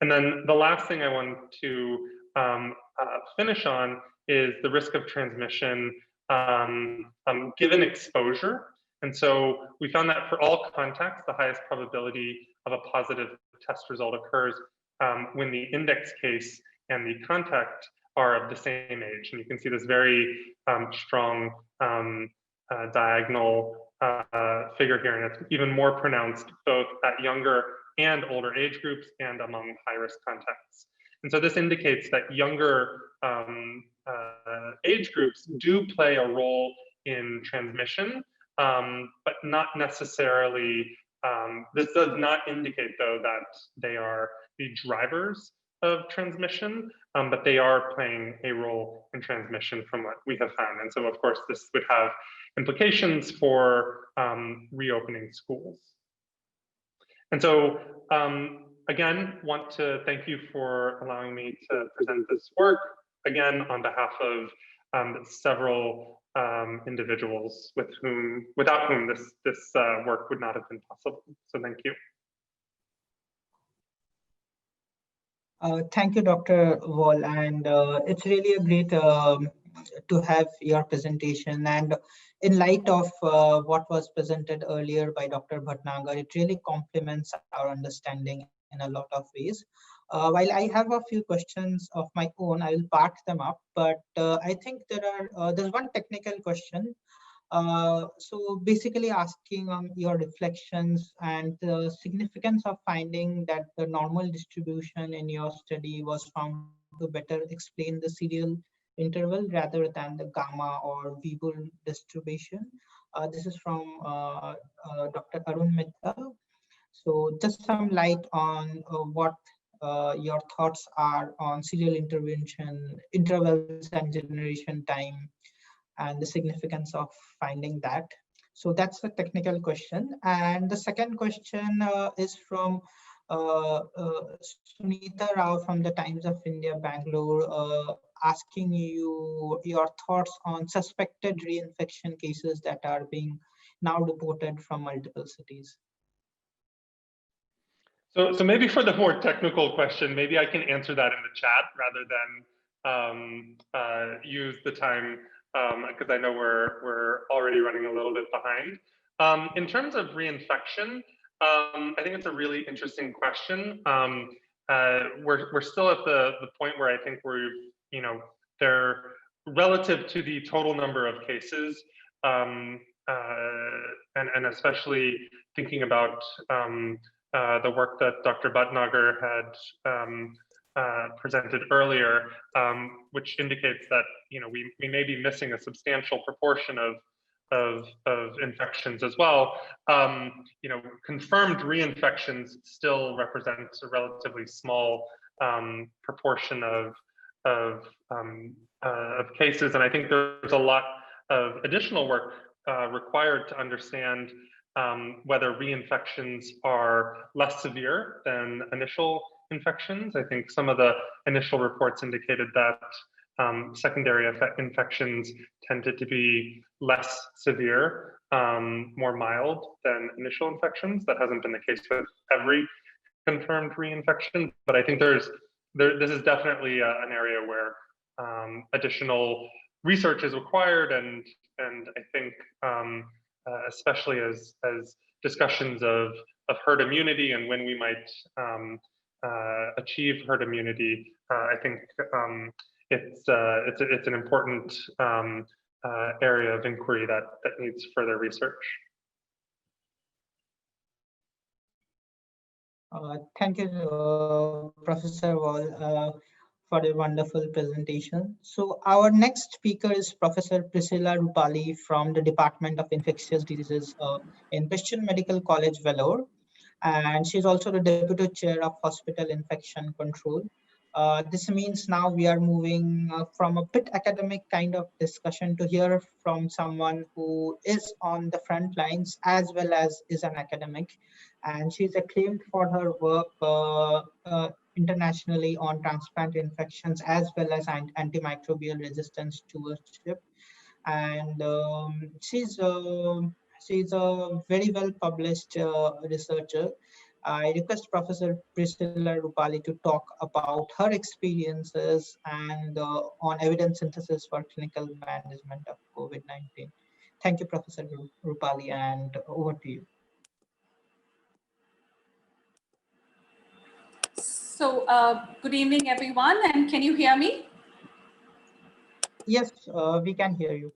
And then the last thing I want to finish on is the risk of transmission given exposure. And so we found that for all contacts, the highest probability of a positive test result occurs when the index case and the contact are of the same age. And you can see this very strong diagonal figure here, and it's even more pronounced both at younger and older age groups and among high-risk contacts. And so this indicates that younger age groups do play a role in transmission, but not necessarily, this does not indicate though that they are the drivers of transmission, but they are playing a role in transmission from what we have found. And so of course this would have implications for reopening schools. And so again, want to thank you for allowing me to present this work, again, on behalf of several individuals without whom this work would not have been possible. So thank you. Thank you, Dr. Wall, and it's really a great to have your presentation. And in light of what was presented earlier by Dr. Bhatnagar, it really complements our understanding in a lot of ways. While I have a few questions of my own, I will park them up, but I think there's one technical question. So basically asking your reflections and the significance of finding that the normal distribution in your study was found to better explain the serial interval rather than the gamma or Weibull distribution. This is from Dr. Arun Mehta. So just some light on what your thoughts are on serial intervention, intervals and generation time, and the significance of finding that. So that's the technical question. And the second question is from Sunita Rao from the Times of India, Bangalore, asking you your thoughts on suspected reinfection cases that are being now reported from multiple cities. So maybe for the more technical question, maybe I can answer that in the chat rather than use the time, because I know we're already running a little bit behind. In terms of reinfection, I think it's a really interesting question. We're still at the point where I think they're relative to the total number of cases, and especially thinking about the work that Dr. Bhatnagar had presented earlier, which indicates that we may be missing a substantial proportion of infections as well. Confirmed reinfections still represents a relatively small proportion of cases, and I think there's a lot of additional work required to understand whether reinfections are less severe than initial infections. I think some of the initial reports indicated that secondary infections tended to be less severe, more mild than initial infections. That hasn't been the case with every confirmed reinfection, but I think this is definitely an area where additional research is required, and I think especially as discussions of herd immunity and when we might achieve herd immunity, I think it's an important area of inquiry that needs further research. Thank you, Professor Wall, for a wonderful presentation. So our next speaker is Professor Priscilla Rupali from the Department of Infectious Diseases in Christian Medical College, Vellore. And she's also the Deputy Chair of Hospital Infection Control. This means now we are moving from a bit academic kind of discussion to hear from someone who is on the front lines as well as is an academic. And she's acclaimed for her work internationally on transplant infections as well as antimicrobial resistance stewardship. And she's a very well published researcher. I request Professor Priscilla Rupali to talk about her experiences and on evidence synthesis for clinical management of COVID-19. Thank you, Professor Rupali, and over to you. So good evening, everyone, and can you hear me? Yes, we can hear you.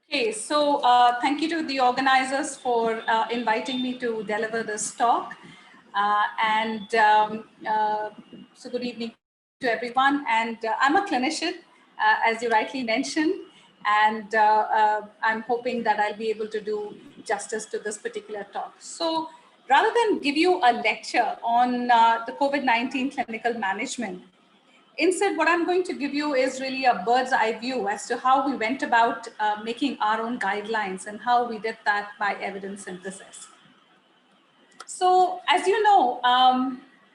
Okay, so thank you to the organizers for inviting me to deliver this talk. So good evening to everyone. And I'm a clinician, as you rightly mentioned, and I'm hoping that I'll be able to do justice to this particular talk. So rather than give you a lecture on the COVID-19 clinical management, instead, what I'm going to give you is really a bird's eye view as to how we went about making our own guidelines and how we did that by evidence synthesis. So as you know,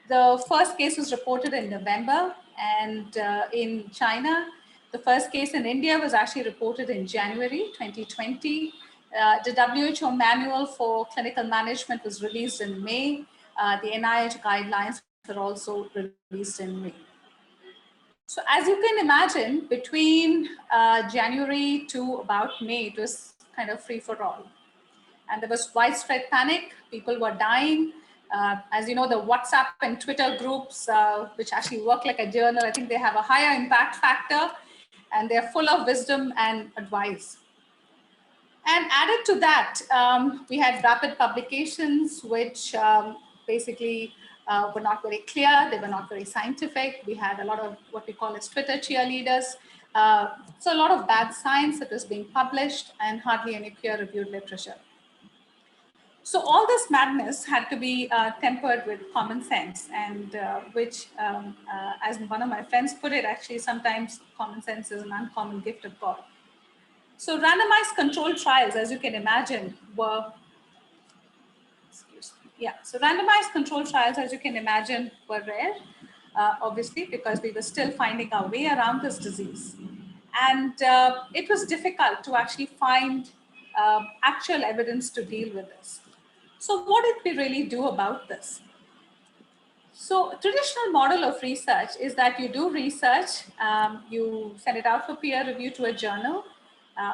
the first case was reported in November, and in China, the first case in India was actually reported in January 2020. The WHO manual for clinical management was released in May. The NIH guidelines were also released in May. So as you can imagine, between January to about May, it was kind of free for all. And there was widespread panic. People were dying. As you know, the WhatsApp and Twitter groups, which actually work like a journal, I think they have a higher impact factor, and they're full of wisdom and advice. And added to that, we had rapid publications, which basically were not very clear. They were not very scientific. We had a lot of what we call as Twitter cheerleaders. So a lot of bad science that was being published and hardly any peer-reviewed literature. So all this madness had to be tempered with common sense, and which, as one of my friends put it, actually sometimes common sense is an uncommon gift of God. So randomized controlled trials, as you can imagine, were, so randomized controlled trials, as you can imagine, were rare, obviously, because we were still finding our way around this disease. And it was difficult to actually find actual evidence to deal with this. So what did we really do about this? So a traditional model of research is that you do research, you send it out for peer review to a journal,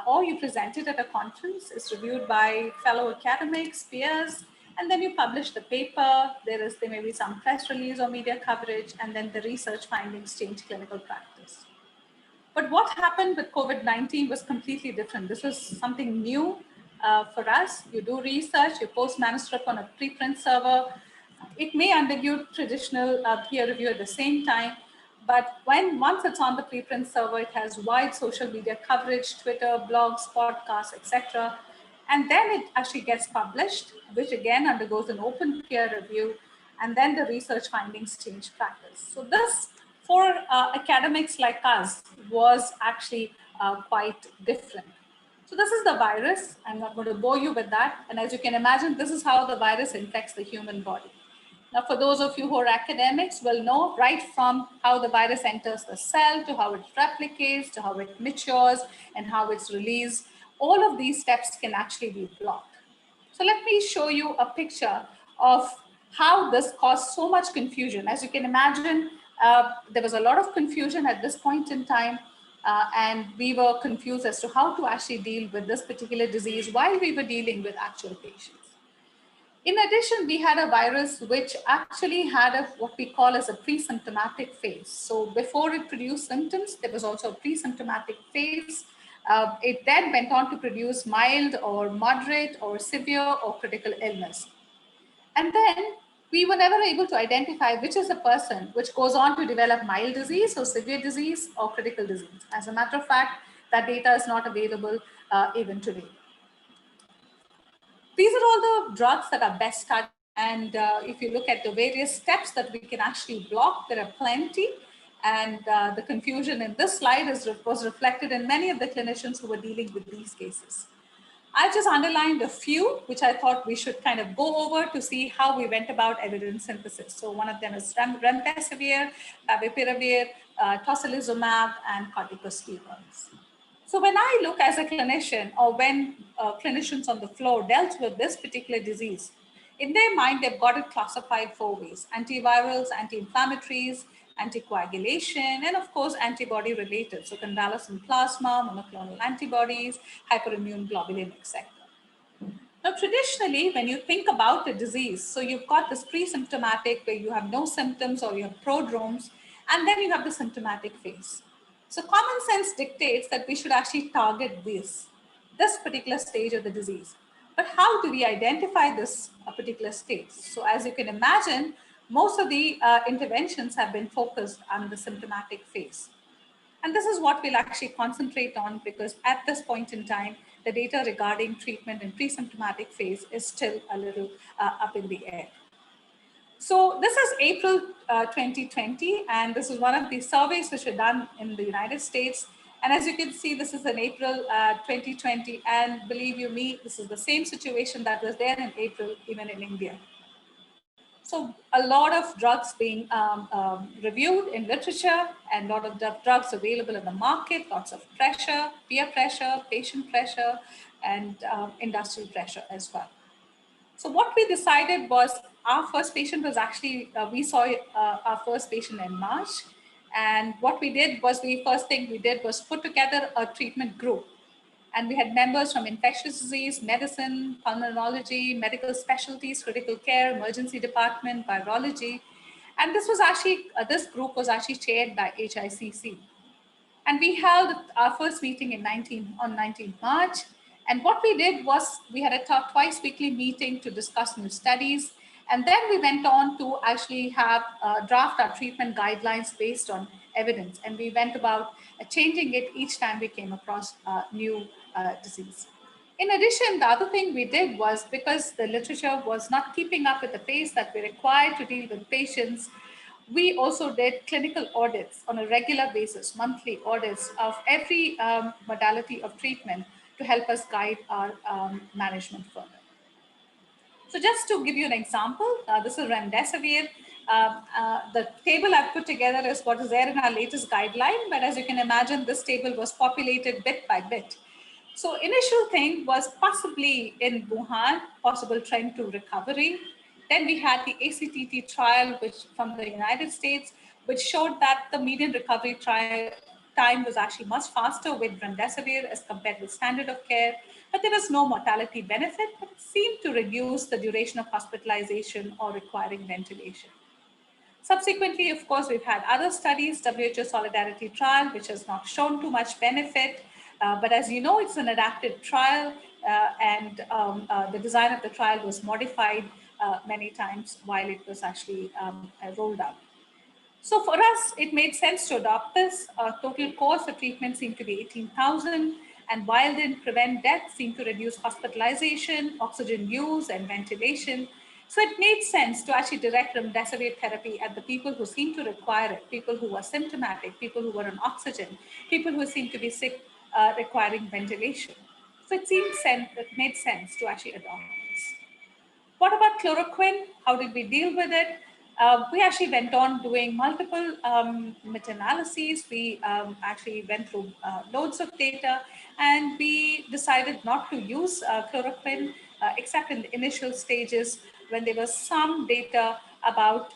or you present it at a conference. It's reviewed by fellow academics, peers, and then you publish the paper. There may be some press release or media coverage, and then the research findings change clinical practice. But what happened with COVID-19 was completely different. This was something new for us. You do research, you post manuscript on a preprint server. It may undergo traditional peer review at the same time, but once it's on the preprint server, it has wide social media coverage, Twitter, blogs, podcasts, etc. And then it actually gets published, which again undergoes an open peer review, and then the research findings change practice. So this, for academics like us, was actually quite different. So this is the virus. I'm not going to bore you with that. And as you can imagine, this is how the virus infects the human body. Now, for those of you who are academics will know right from how the virus enters the cell to how it replicates, to how it matures and how it's released. All of these steps can actually be blocked. So let me show you a picture of how this caused so much confusion. As you can imagine, there was a lot of confusion at this point in time, and we were confused as to how to actually deal with this particular disease while we were dealing with actual patients. In addition, we had a virus which actually had what we call as a pre-symptomatic phase. So before it produced symptoms, there was also a pre-symptomatic phase. It then went on to produce mild or moderate or severe or critical illness. And then we were never able to identify which is the person which goes on to develop mild disease or severe disease or critical disease. As a matter of fact, that data is not available even today. These are all the drugs that are best studied. And if you look at the various steps that we can actually block, there are plenty. And the confusion in this slide was reflected in many of the clinicians who were dealing with these cases. I just underlined a few, which I thought we should kind of go over to see how we went about evidence synthesis. So one of them is remdesivir, favipiravir, tocilizumab, and corticosteroids. So when I look as a clinician, or when clinicians on the floor dealt with this particular disease, in their mind, they've got it classified 4 ways: antivirals, anti-inflammatories, anticoagulation, and of course, antibody related. So convalescent plasma, monoclonal antibodies, hyperimmune globulin, etc. Now, traditionally, when you think about a disease, so you've got this pre-symptomatic where you have no symptoms or you have prodromes, and then you have the symptomatic phase. So common sense dictates that we should actually target this particular stage of the disease. But how do we identify this particular stage? So as you can imagine, most of the interventions have been focused on the symptomatic phase. And this is what we'll actually concentrate on, because at this point in time, the data regarding treatment in pre-symptomatic phase is still a little up in the air. So this is April 2020, and this is one of the surveys which were done in the United States. And as you can see, this is in April 2020, and believe you me, this is the same situation that was there in April, even in India. So a lot of drugs being reviewed in literature, and a lot of drugs available in the market, lots of pressure, peer pressure, patient pressure, and industrial pressure as well. So what we decided was our first patient was actually, we saw our first patient in March. And what we did was, first thing we did was put together a treatment group. And we had members from infectious disease, medicine, pulmonology, medical specialties, critical care, emergency department, virology. And this was actually, this group was actually chaired by HICC. And we held our first meeting on 19th March. And what we did was we had a twice weekly meeting to discuss new studies. And then we went on to actually have draft our treatment guidelines based on evidence. And we went about changing it each time we came across new disease. In addition, the other thing we did was, because the literature was not keeping up with the pace that we required to deal with patients, we also did clinical audits on a regular basis, monthly audits of every modality of treatment to help us guide our management further. So just to give you an example, this is remdesivir. The table I've put together is what is there in our latest guideline, but as you can imagine, this table was populated bit by bit. So initial thing was possibly in Wuhan, possible trend to recovery. Then we had the ACTT trial, which from the United States, which showed that the median recovery time was actually much faster with remdesivir as compared with standard of care, but there was no mortality benefit, but it seemed to reduce the duration of hospitalization or requiring ventilation. Subsequently, of course, we've had other studies, WHO Solidarity Trial, which has not shown too much benefit. But as you know, it's an adaptive trial, and the design of the trial was modified many times while it was actually rolled out. So for us, it made sense to adopt this. Total cost of treatment seemed to be 18,000, and while they didn't prevent death, seemed to reduce hospitalization, oxygen use, and ventilation. So it made sense to actually direct remdesivir therapy at the people who seem to require it, people who were symptomatic, people who were on oxygen, people who seem to be sick, requiring ventilation. So it made sense to actually adopt this. What about chloroquine? How did we deal with it? We actually went on doing multiple meta-analyses. We actually went through loads of data, and we decided not to use chloroquine except in the initial stages when there was some data about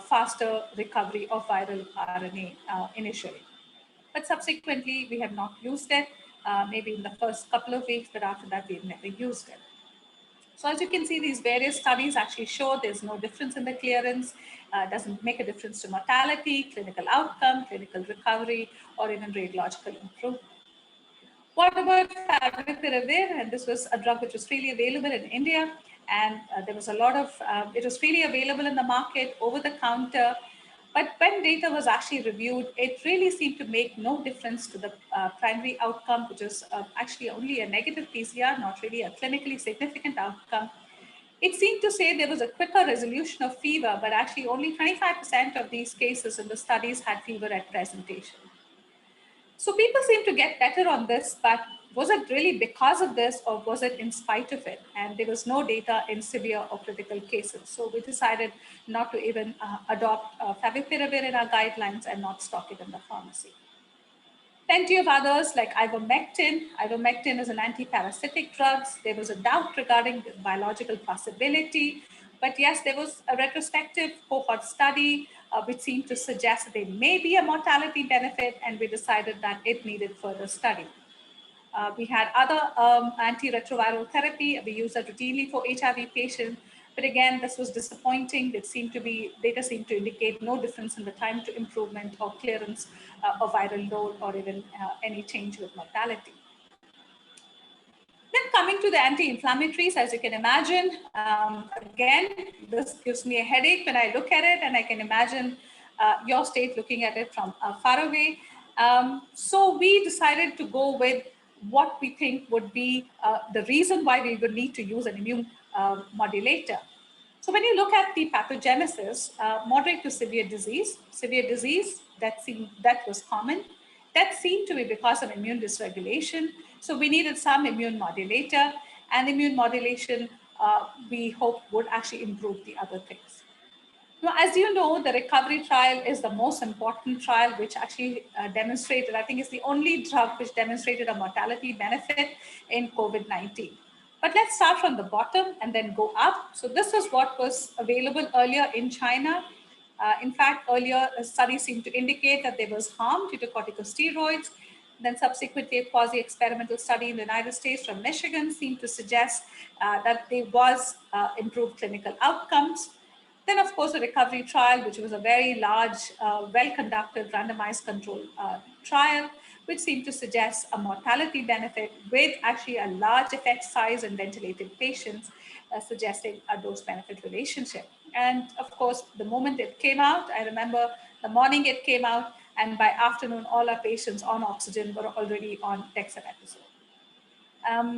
faster recovery of viral RNA initially. But subsequently, we have not used it, maybe in the first couple of weeks, but after that, we've never used it. So as you can see, these various studies actually show there's no difference in the clearance, doesn't make a difference to mortality, clinical outcome, clinical recovery, or even radiological improvement. What about favipiravir? And this was a drug which was freely available in India, and there was a lot of, it was freely available in the market, over the counter. But when data was actually reviewed, it really seemed to make no difference to the primary outcome, which is actually only a negative PCR, not really a clinically significant outcome. It seemed to say there was a quicker resolution of fever, but actually only 25% of these cases in the studies had fever at presentation. So people seem to get better on this, but was it really because of this, or was it in spite of it? And there was no data in severe or critical cases. So we decided not to even adopt favipiravir in our guidelines and not stock it in the pharmacy. Plenty of others like ivermectin. Ivermectin is an anti-parasitic drug. There was a doubt regarding the biological possibility, but yes, there was a retrospective cohort study which seemed to suggest that there may be a mortality benefit, and we decided that it needed further study. We had other antiretroviral therapy. We used that routinely for HIV patients. But again, this was disappointing. Data seemed to indicate no difference in the time to improvement or clearance of viral load or even any change with mortality. Then coming to the anti-inflammatories, as you can imagine, again, this gives me a headache when I look at it, and I can imagine your state looking at it from far away. So we decided to go with what we think would be the reason why we would need to use an immune modulator. So when you look at the pathogenesis, moderate to severe disease that was common. That seemed to be because of immune dysregulation. So we needed some immune modulator, and immune modulation we hope would actually improve the other things. Now, as you know, the recovery trial is the most important trial, which actually demonstrated, I think it's the only drug which demonstrated a mortality benefit in COVID-19. But let's start from the bottom and then go up. So this is what was available earlier in China. In fact, earlier studies seemed to indicate that there was harm due to corticosteroids. Then subsequently, a quasi-experimental study in the United States from Michigan seemed to suggest that there was improved clinical outcomes. Then, of course, a recovery trial, which was a very large, well-conducted, randomized control trial, which seemed to suggest a mortality benefit with actually a large effect size in ventilated patients, suggesting a dose-benefit relationship. And of course, the moment it came out, I remember the morning it came out, and by afternoon, all our patients on oxygen were already on dexamethasone.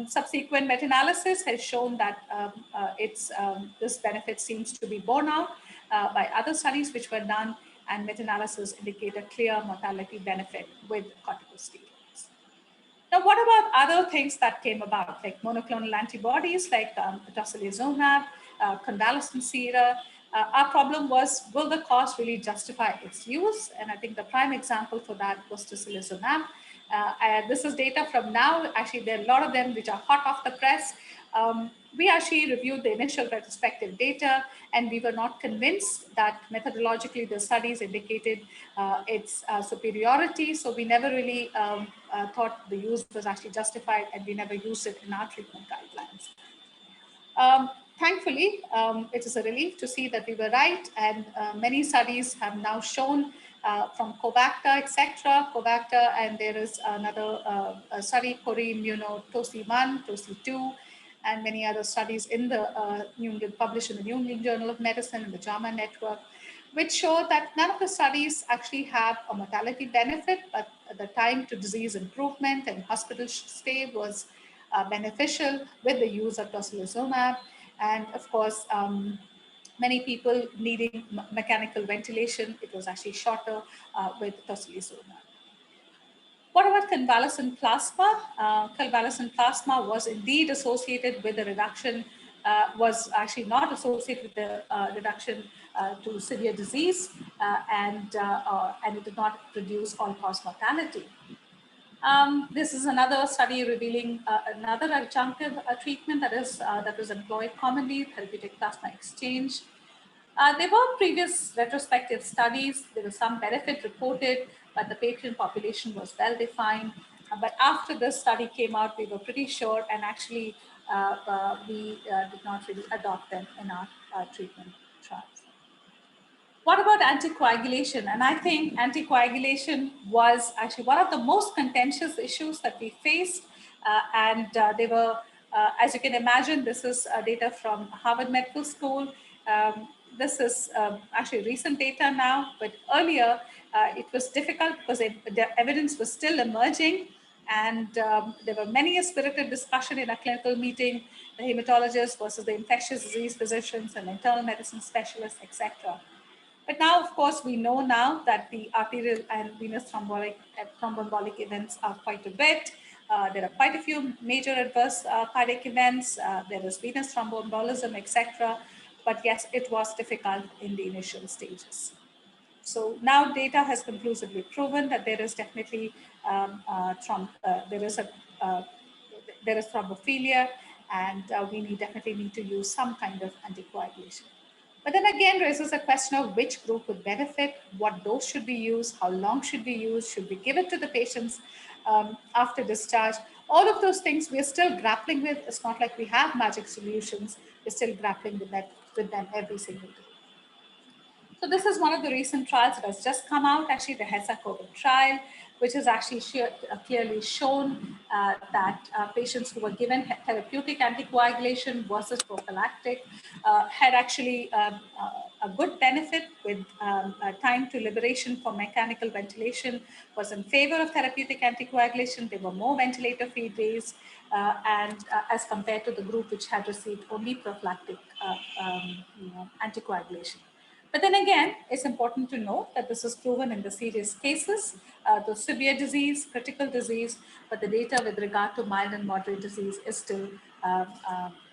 Subsequent meta-analysis has shown that this benefit seems to be borne out by other studies which were done, and meta-analysis indicate a clear mortality benefit with corticosteroids. Now, what about other things that came about, like monoclonal antibodies, like tocilizumab, convalescent sera? Our problem was, will the cost really justify its use? And I think the prime example for that was tocilizumab. This is data from now. Actually, there are a lot of them which are hot off the press. We actually reviewed the initial retrospective data, and we were not convinced that methodologically the studies indicated its superiority. So we never really thought the use was actually justified, and we never used it in our treatment guidelines. Thankfully, it is a relief to see that we were right, and many studies have now shown from Covacta, etc., Covacta, and there is another study, Cori-Immuno, TOSI-1, TOSI-2, and many other studies in the published in the New England Journal of Medicine and the JAMA network, which show that none of the studies actually have a mortality benefit, but the time to disease improvement and hospital stay was beneficial with the use of tocilizumab. And of course, many people needing mechanical ventilation, it was actually shorter with tocilizumab. What about convalescent plasma? Convalescent plasma was indeed associated with the reduction, was actually not associated with the reduction to severe disease, and it did not reduce all-cause mortality. This is another study revealing another adjunctive treatment that was employed commonly, therapeutic plasma exchange. There were previous retrospective studies. There was some benefit reported, but the patient population was well defined. But after this study came out, we were pretty sure, and actually we did not really adopt them in our treatment trials. What about anticoagulation? And I think anticoagulation was actually one of the most contentious issues that we faced. They were, as you can imagine, this is data from Harvard Medical School. This is actually recent data now, but earlier it was difficult because the evidence was still emerging, and there were many a spirited discussion in a clinical meeting, the hematologists versus the infectious disease physicians and internal medicine specialists, etc. But now, of course, we know now that the arterial and venous thromboembolic events are quite a bit. There are quite a few major adverse cardiac events. There is venous thromboembolism, etc. But yes, it was difficult in the initial stages. So now data has conclusively proven that there is definitely there is thrombophilia, and we definitely need to use some kind of anticoagulation. But then again, raises a question of which group would benefit, what dose should be used, how long should we use, should we give it to the patients after discharge, All of those things we're still grappling with. It's not like we have magic solutions. We're still grappling with them every single day. So this is one of the recent trials that has just come out, actually the HESA COVID trial, which has actually clearly shown that patients who were given therapeutic anticoagulation versus prophylactic had actually a good benefit with time to liberation for mechanical ventilation was in favor of therapeutic anticoagulation. There were more ventilator-free days as compared to the group which had received only prophylactic anticoagulation. But then again, it's important to note that this is proven in the serious cases, the severe disease, critical disease, but the data with regard to mild and moderate disease is still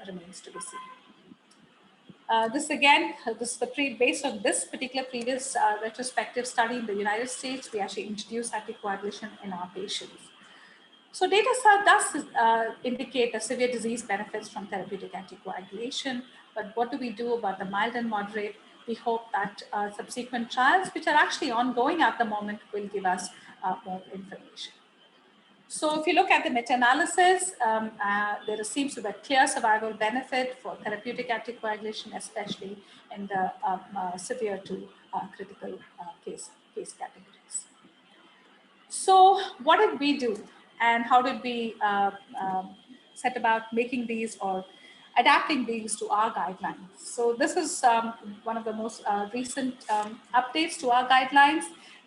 remains to be seen. This is based on this particular previous retrospective study in the United States. We actually introduced anticoagulation in our patients. So data does indicate that severe disease benefits from therapeutic anticoagulation, but what do we do about the mild and moderate? We hope that subsequent trials, which are actually ongoing at the moment, will give us more information. So if you look at the meta-analysis, there seems to be a clear survival benefit for therapeutic anticoagulation, especially in the severe to critical case categories. So what did we do, and how did we set about making these or adapting these to our guidelines? So this is one of the most recent updates to our guidelines.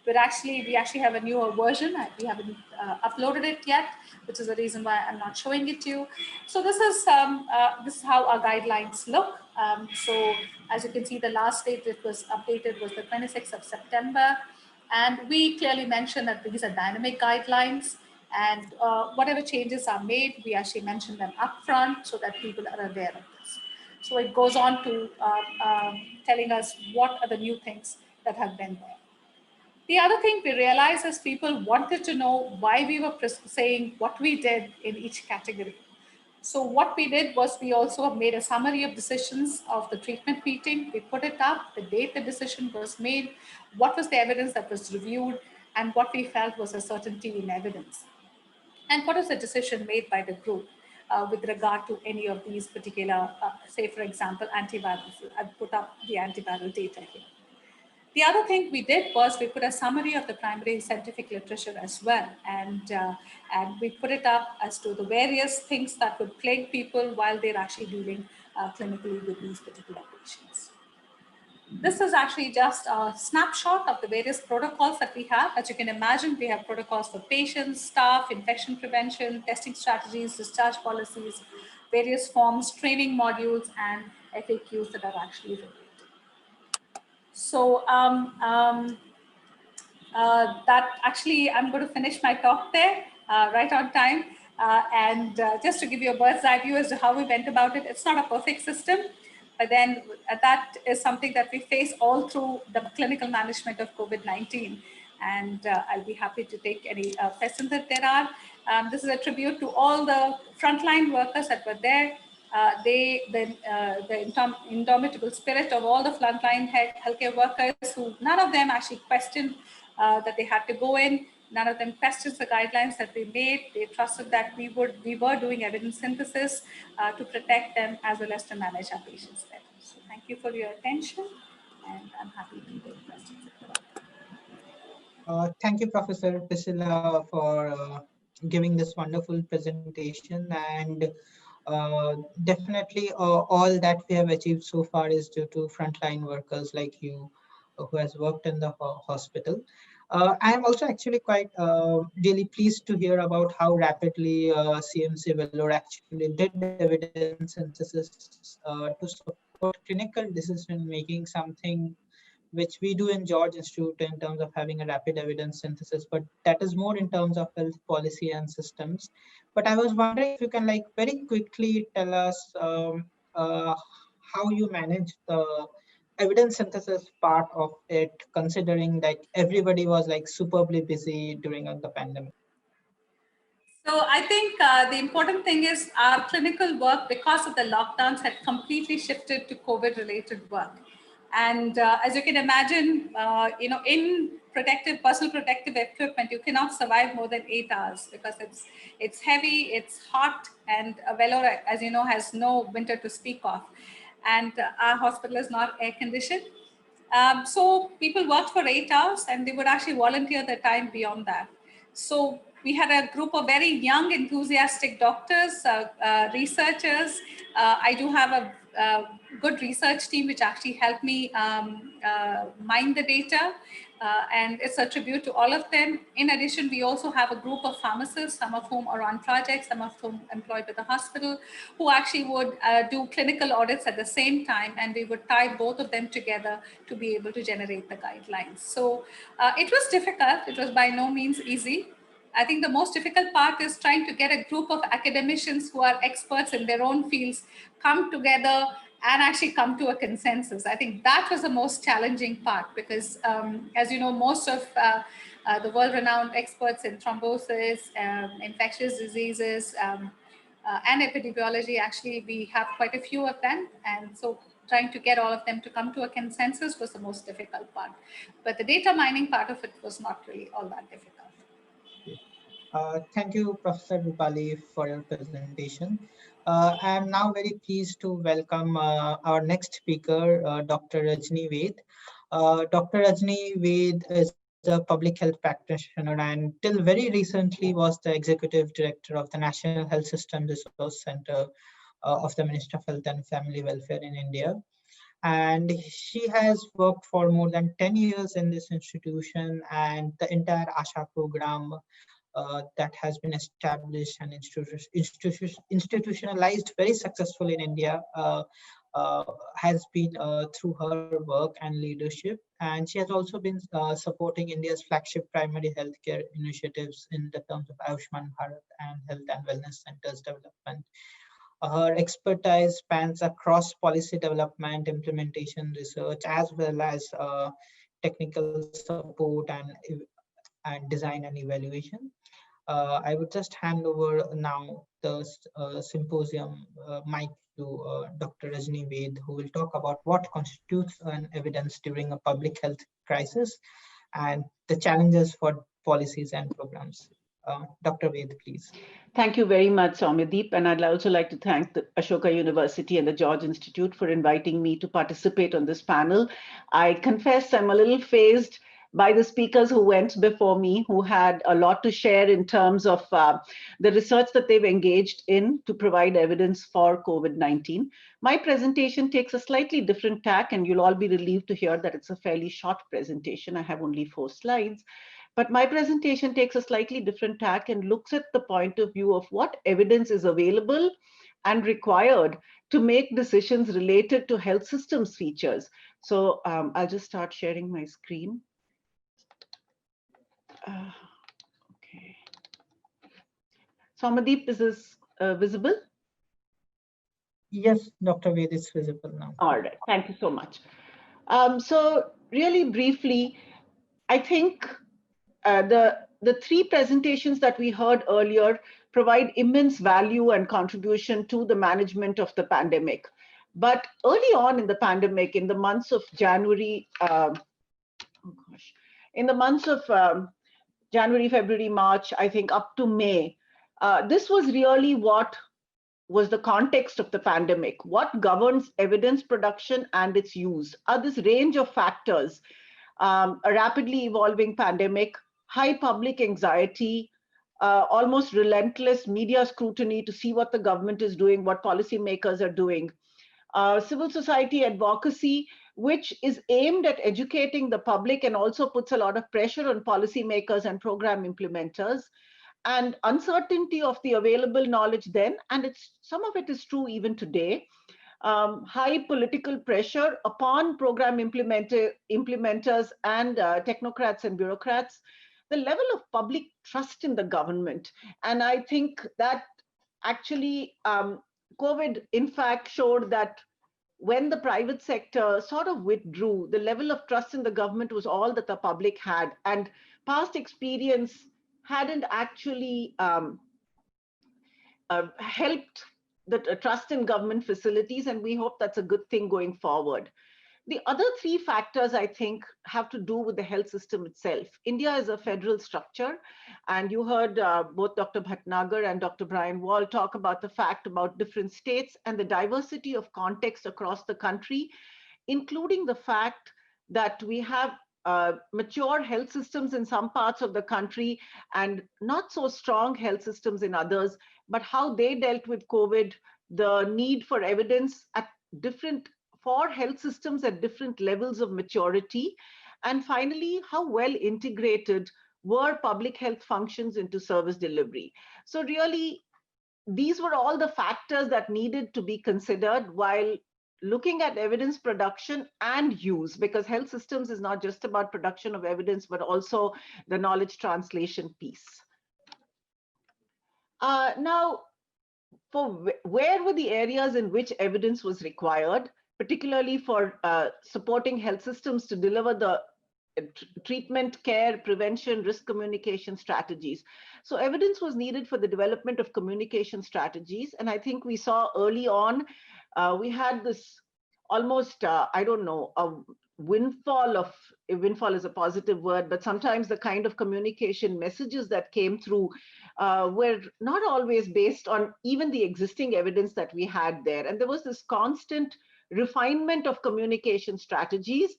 We actually have a newer version. We haven't uploaded it yet, which is the reason why I'm not showing it to you. So this is how our guidelines look. So as you can see, the last date it was updated was the 26th of September. And we clearly mentioned that these are dynamic guidelines, and whatever changes are made, we actually mention them upfront so that people are aware of this. So it goes on to telling us what are the new things that have been there. The other thing we realized is people wanted to know why we were saying what we did in each category. So what we did was we also made a summary of decisions of the treatment meeting. We put it up, the date the decision was made, what was the evidence that was reviewed, and what we felt was a certainty in evidence. And what is the decision made by the group with regard to any of these particular, say, for example, antivirals. I've put up the antiviral data here. The other thing we did was we put a summary of the primary scientific literature as well, and we put it up as to the various things that would plague people while they're actually dealing clinically with these particular patients. This is actually just a snapshot of the various protocols that we have. As you can imagine, we have protocols for patients, staff, infection prevention, testing strategies, discharge policies, various forms, training modules, and FAQs that are actually related. So that actually, I'm going to finish my talk there right on time. And just to give you a bird's eye view as to how we went about it, it's not a perfect system, but then that is something that we face all through the clinical management of COVID-19. And I'll be happy to take any questions that there are. This is a tribute to all the frontline workers that were there. The indomitable spirit of all the frontline healthcare workers, who none of them actually questioned that they had to go in. None of them questioned the guidelines that we made. They trusted that we were doing evidence synthesis to protect them as well as to manage our patients better. So thank you for your attention, and I'm happy to take questions. Thank you, Professor Priscilla, for giving this wonderful presentation. And definitely all that we have achieved so far is due to frontline workers like you who has worked in the hospital. I am also actually quite really pleased to hear about how rapidly CMC Vellore actually did evidence synthesis to support clinical decision making, something which we do in George Institute in terms of having a rapid evidence synthesis, but that is more in terms of health policy and systems. But I was wondering if you can like very quickly tell us how you manage the evidence synthesis part of it, considering that everybody was like superbly busy during the pandemic. So I think the important thing is our clinical work, because of the lockdowns, had completely shifted to COVID-related work. And as you can imagine, in personal protective equipment, you cannot survive more than 8 hours because it's heavy, it's hot, and Vellore, as you know, has no winter to speak of. And our hospital is not air conditioned. So people worked for 8 hours and they would actually volunteer their time beyond that. So we had a group of very young, enthusiastic doctors, researchers. I do have a good research team which actually helped me mine the data. And it's a tribute to all of them. In addition, we also have a group of pharmacists, some of whom are on projects, some of whom employed with the hospital, who actually would do clinical audits at the same time, and we would tie both of them together to be able to generate the guidelines. So it was difficult. It was by no means easy. I think the most difficult part is trying to get a group of academicians who are experts in their own fields come together and actually come to a consensus. I think that was the most challenging part because, as you know, most of the world-renowned experts in thrombosis, infectious diseases, and epidemiology, actually, we have quite a few of them. And so trying to get all of them to come to a consensus was the most difficult part. But the data mining part of it was not really all that difficult. Thank you, Professor Rupali, for your presentation. I am now very pleased to welcome our next speaker, Dr. Rajni Ved. Dr. Rajni Ved is a public health practitioner and till very recently was the executive director of the National Health System Resource Center of the Ministry of Health and Family Welfare in India. And she has worked for more than 10 years in this institution, and the entire ASHA program that has been established and institutionalized very successfully in India has been through her work and leadership. And she has also been supporting India's flagship primary healthcare initiatives in the terms of Ayushman Bharat and Health and Wellness Centers development. Her expertise spans across policy development, implementation, research, as well as technical support and design and evaluation. I would just hand over now the symposium mic to Dr. Rajni Ved, who will talk about what constitutes an evidence during a public health crisis and the challenges for policies and programs. Dr. Ved, please. Thank you very much, Soumyadeep. And I'd also like to thank the Ashoka University and the George Institute for inviting me to participate on this panel. I confess I'm a little fazed by the speakers who went before me, who had a lot to share in terms of the research that they've engaged in to provide evidence for COVID-19. My presentation takes a slightly different tack, and you'll all be relieved to hear that it's a fairly short presentation. I have only 4 slides. But my presentation takes a slightly different tack and looks at the point of view of what evidence is available and required to make decisions related to health systems features. So I'll just start sharing my screen. Okay. Soumyadeep, is this visible? Yes, Dr. Ved, is visible now. All right, thank you so much. So really briefly, I think the 3 presentations that we heard earlier provide immense value and contribution to the management of the pandemic. But early on in the pandemic, in the months of January, January, February, March, I think up to May, this was really what was the context of the pandemic. What governs evidence production and its use are this range of factors: a rapidly evolving pandemic, high public anxiety, almost relentless media scrutiny to see what the government is doing, what policymakers are doing, civil society advocacy, which is aimed at educating the public and also puts a lot of pressure on policymakers and program implementers, and uncertainty of the available knowledge then, and some of it is true even today. High political pressure upon program implementers and technocrats and bureaucrats, the level of public trust in the government. And I think that actually COVID, in fact, showed that when the private sector sort of withdrew, the level of trust in the government was all that the public had. And past experience hadn't actually helped the trust in government facilities, and we hope that's a good thing going forward. The other three factors, I think, have to do with the health system itself. India is a federal structure, and you heard both Dr. Bhatnagar and Dr. Brian Wall talk about the fact about different states and the diversity of context across the country, including the fact that we have mature health systems in some parts of the country and not so strong health systems in others, but how they dealt with COVID, the need for evidence at different for health systems at different levels of maturity, and finally, how well integrated were public health functions into service delivery. So really, these were all the factors that needed to be considered while looking at evidence production and use, because health systems is not just about production of evidence, but also the knowledge translation piece. Now, for where were the areas in which evidence was required, particularly for supporting health systems to deliver the treatment, care, prevention, risk communication strategies. So evidence was needed for the development of communication strategies. And I think we saw early on, we had this almost, I don't know, a windfall is a positive word, but sometimes the kind of communication messages that came through were not always based on even the existing evidence that we had there. And there was this constant refinement of communication strategies.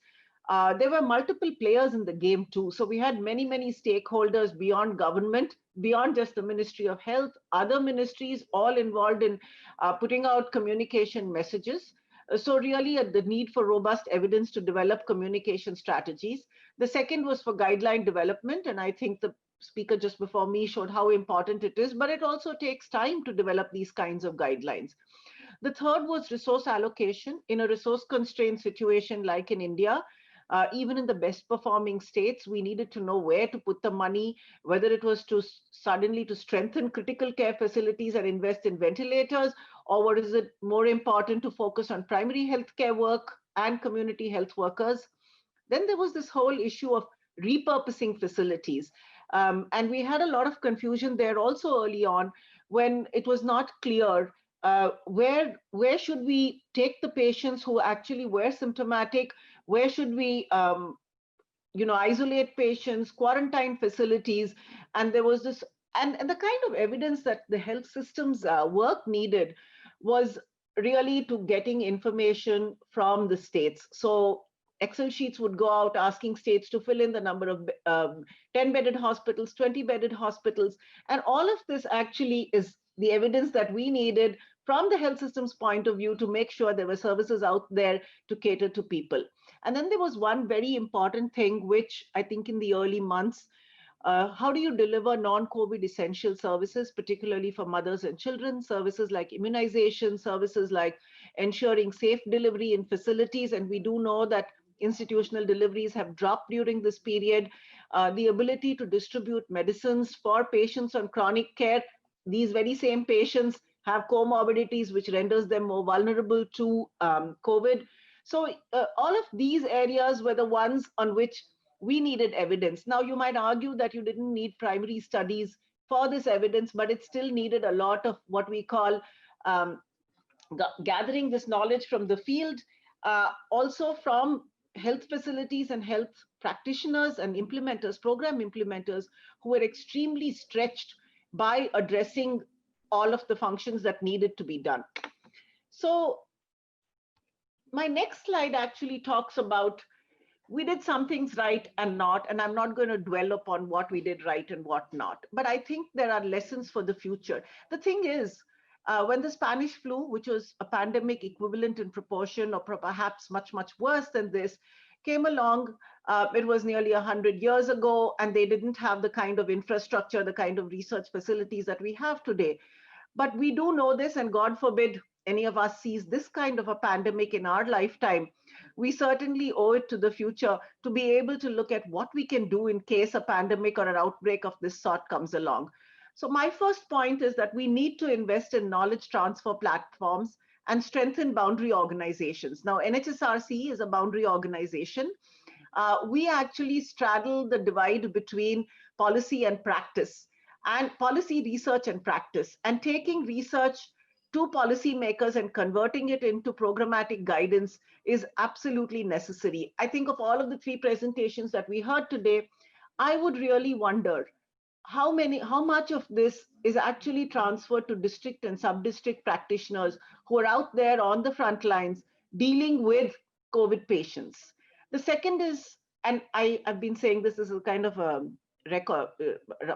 There were multiple players in the game too. So we had many, many stakeholders beyond government, beyond just the Ministry of Health, other ministries, all involved in putting out communication messages. So really the need for robust evidence to develop communication strategies. The second was for guideline development. And I think the speaker just before me showed how important it is, but it also takes time to develop these kinds of guidelines. The third was resource allocation. In a resource constrained situation like in India, even in the best performing states, we needed to know where to put the money, whether it was to suddenly to strengthen critical care facilities and invest in ventilators, or what is it more important to focus on primary healthcare work and community health workers. Then there was this whole issue of repurposing facilities. And we had a lot of confusion there also early on when it was not clear where should we take the patients who actually were symptomatic, where should we isolate patients, quarantine facilities. And there was this, and the kind of evidence that the health systems work needed was really to getting information from the states. So Excel sheets would go out asking states to fill in the number of 10-bedded hospitals, 20-bedded hospitals. And all of this actually is the evidence that we needed from the health system's point of view to make sure there were services out there to cater to people. And then there was one very important thing, which I think in the early months, how do you deliver non-COVID essential services, particularly for mothers and children, services like immunization, services like ensuring safe delivery in facilities. And we do know that institutional deliveries have dropped during this period. The ability to distribute medicines for patients on chronic care. These very same patients have comorbidities, which renders them more vulnerable to COVID. So all of these areas were the ones on which we needed evidence. Now, you might argue that you didn't need primary studies for this evidence, but it still needed a lot of what we call gathering this knowledge from the field, also from health facilities and health practitioners and implementers, program implementers, who were extremely stretched by addressing all of the functions that needed to be done. So my next slide actually talks about, we did some things right and not, and I'm not going to dwell upon what we did right and what not, but I think there are lessons for the future. The thing is, when the Spanish flu, which was a pandemic equivalent in proportion or perhaps much, much worse than this, came along, it was nearly 100 years ago, and they didn't have the kind of infrastructure, the kind of research facilities that we have today. But we do know this, and God forbid any of us sees this kind of a pandemic in our lifetime. We certainly owe it to the future to be able to look at what we can do in case a pandemic or an outbreak of this sort comes along. So my first point is that we need to invest in knowledge transfer platforms and strengthen boundary organizations. Now, NHSRC is a boundary organization. We actually straddle the divide between policy and practice, and policy, research, and practice, and taking research to policymakers and converting it into programmatic guidance is absolutely necessary. I think of all of the three presentations that we heard today, I would really wonder how much of this is actually transferred to district and sub-district practitioners who are out there on the front lines dealing with COVID patients. The second is, and I've been saying this is a kind of a record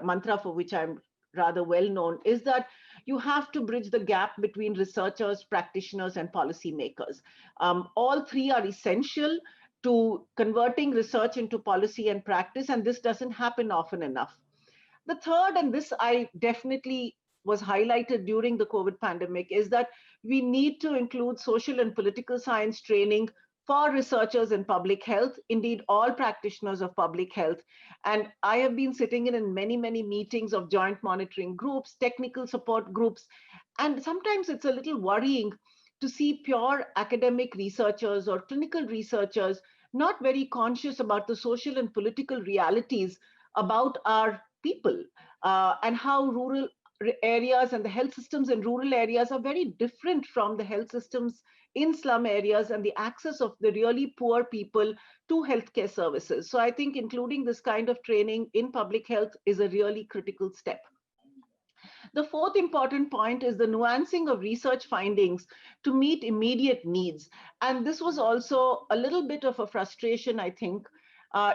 mantra for which I'm rather well known, is that you have to bridge the gap between researchers, practitioners, and policymakers. All three are essential to converting research into policy and practice, and this doesn't happen often enough. The third, and this I definitely was highlighted during the COVID pandemic, is that we need to include social and political science training for researchers in public health, indeed all practitioners of public health. And I have been sitting in many, many meetings of joint monitoring groups, technical support groups, and sometimes it's a little worrying to see pure academic researchers or clinical researchers not very conscious about the social and political realities about our people and how rural areas and the health systems in rural areas are very different from the health systems in slum areas and the access of the really poor people to healthcare services. So I think including this kind of training in public health is a really critical step. The fourth important point is the nuancing of research findings to meet immediate needs. And this was also a little bit of a frustration, I think,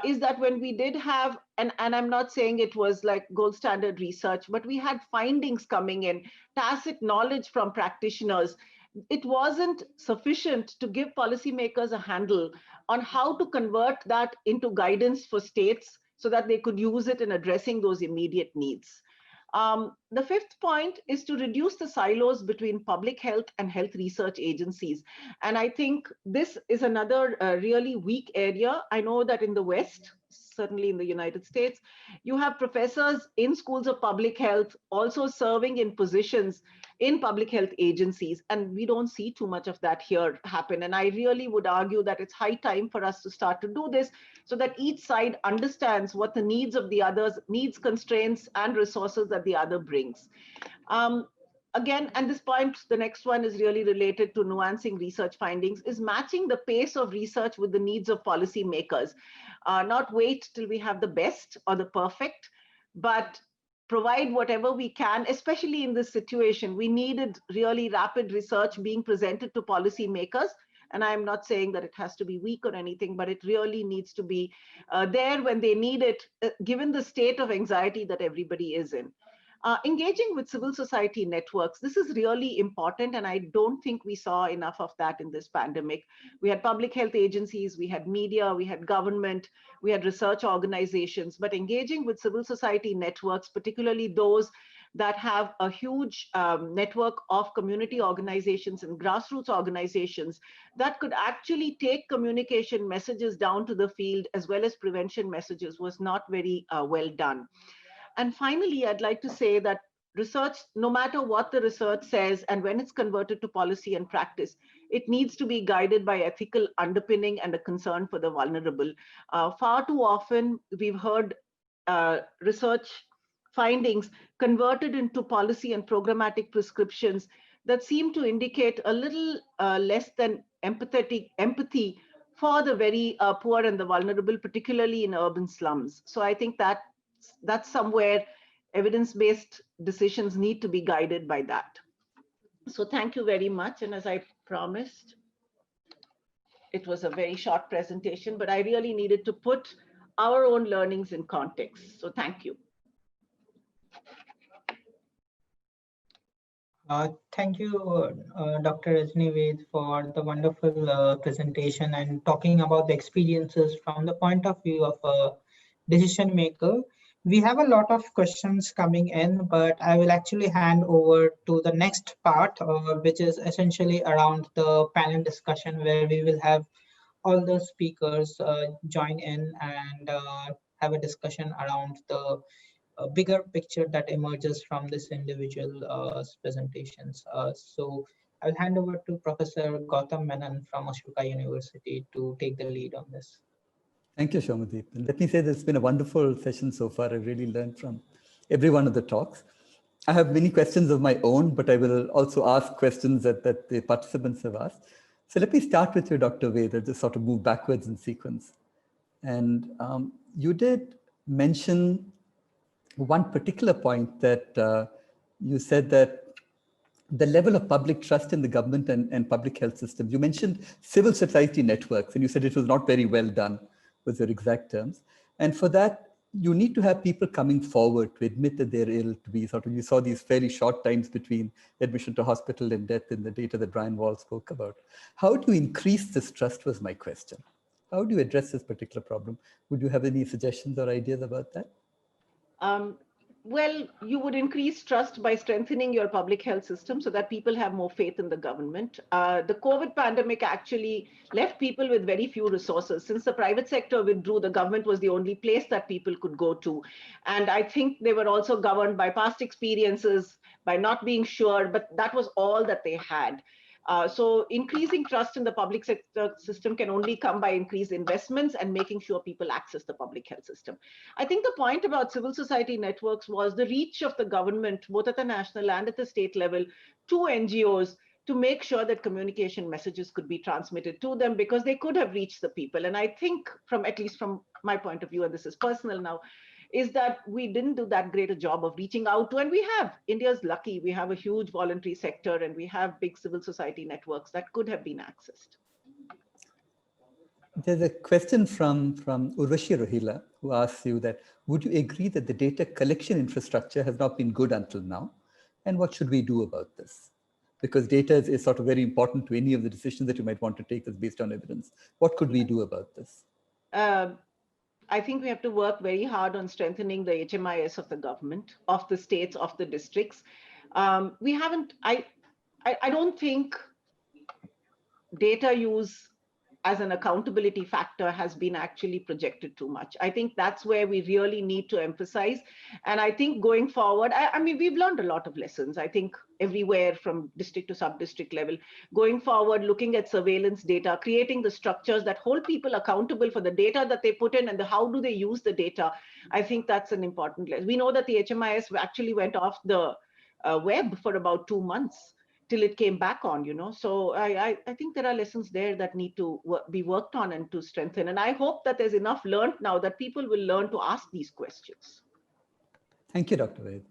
is that when we did have, and I'm not saying it was like gold standard research, but we had findings coming in, tacit knowledge from practitioners. It wasn't sufficient to give policymakers a handle on how to convert that into guidance for states so that they could use it in addressing those immediate needs. The fifth point is to reduce the silos between public health and health research agencies. And I think this is another really weak area. I know that in the West, certainly in the United States, you have professors in schools of public health also serving in positions in public health agencies. And we don't see too much of that here happen. And I really would argue that it's high time for us to start to do this so that each side understands what the needs of the others, needs, constraints, and resources that the other brings. Again, and this point, the next one is really related to nuancing research findings, is matching the pace of research with the needs of policymakers. Not wait till we have the best or the perfect, but provide whatever we can, especially in this situation. We needed really rapid research being presented to policymakers. And I'm not saying that it has to be weak or anything, but it really needs to be there when they need it, given the state of anxiety that everybody is in. Engaging with civil society networks, this is really important, and I don't think we saw enough of that in this pandemic. We had public health agencies, we had media, we had government, we had research organizations, but engaging with civil society networks, particularly those that have a huge network of community organizations and grassroots organizations that could actually take communication messages down to the field as well as prevention messages, was not very well done. And finally, I'd like to say that research, no matter what the research says and when it's converted to policy and practice, it needs to be guided by ethical underpinning and a concern for the vulnerable. Far too often, we've heard research findings converted into policy and programmatic prescriptions that seem to indicate a little less than empathy for the very poor and the vulnerable, particularly in urban slums. So I think that's somewhere evidence-based decisions need to be guided by that. So thank you very much. And as I promised, it was a very short presentation, but I really needed to put our own learnings in context. So thank you. Thank you, Dr. Rajni Ved, for the wonderful presentation and talking about the experiences from the point of view of a decision maker. We have a lot of questions coming in, but I will actually hand over to the next part, which is essentially around the panel discussion, where we will have all the speakers join in and have a discussion around the bigger picture that emerges from this individual presentations. So I'll hand over to Professor Gautam Menon from Ashoka University to take the lead on this. Thank you, Shomadeep. And let me say that it's been a wonderful session so far. I've really learned from every one of the talks. I have many questions of my own, but I will also ask questions that the participants have asked. So let me start with you, Dr. Ved, and just sort of move backwards in sequence. And you did mention one particular point that you said that the level of public trust in the government and public health systems. You mentioned civil society networks, and you said it was not very well done, was your exact terms. And for that, you need to have people coming forward to admit that they're ill, to be sort of, you saw these fairly short times between admission to hospital and death in the data that Brian Wall spoke about. How do you increase this trust was my question. How do you address this particular problem? Would you have any suggestions or ideas about that? Well, you would increase trust by strengthening your public health system so that people have more faith in the government. The COVID pandemic actually left people with very few resources. Since the private sector withdrew, the government was the only place that people could go to. And I think they were also governed by past experiences, by not being sure, but that was all that they had. So increasing trust in the public sector system can only come by increased investments and making sure people access the public health system. I think the point about civil society networks was the reach of the government, both at the national and at the state level, to NGOs to make sure that communication messages could be transmitted to them because they could have reached the people. And I think at least from my point of view, and this is personal now, is that we didn't do that great a job of reaching out to, and we have. India's lucky, we have a huge voluntary sector and we have big civil society networks that could have been accessed. There's a question from Urvashi Rohila, who asks you that, would you agree that the data collection infrastructure has not been good until now? And what should we do about this? Because data is sort of very important to any of the decisions that you might want to take that's based on evidence. What could we do about this? I think we have to work very hard on strengthening the HMIS of the government, of the states, of the districts. I don't think data use as an accountability factor has been actually projected too much. I think that's where we really need to emphasize. And I think going forward, I mean, we've learned a lot of lessons, I think everywhere from district to sub-district level. Going forward, looking at surveillance data, creating the structures that hold people accountable for the data that they put in and how do they use the data. I think that's an important lesson. We know that the HMIS actually went off the web for about 2 months till it came back on, So I think there are lessons there that need to be worked on and to strengthen. And I hope that there's enough learned now that people will learn to ask these questions. Thank you, Dr. Ved.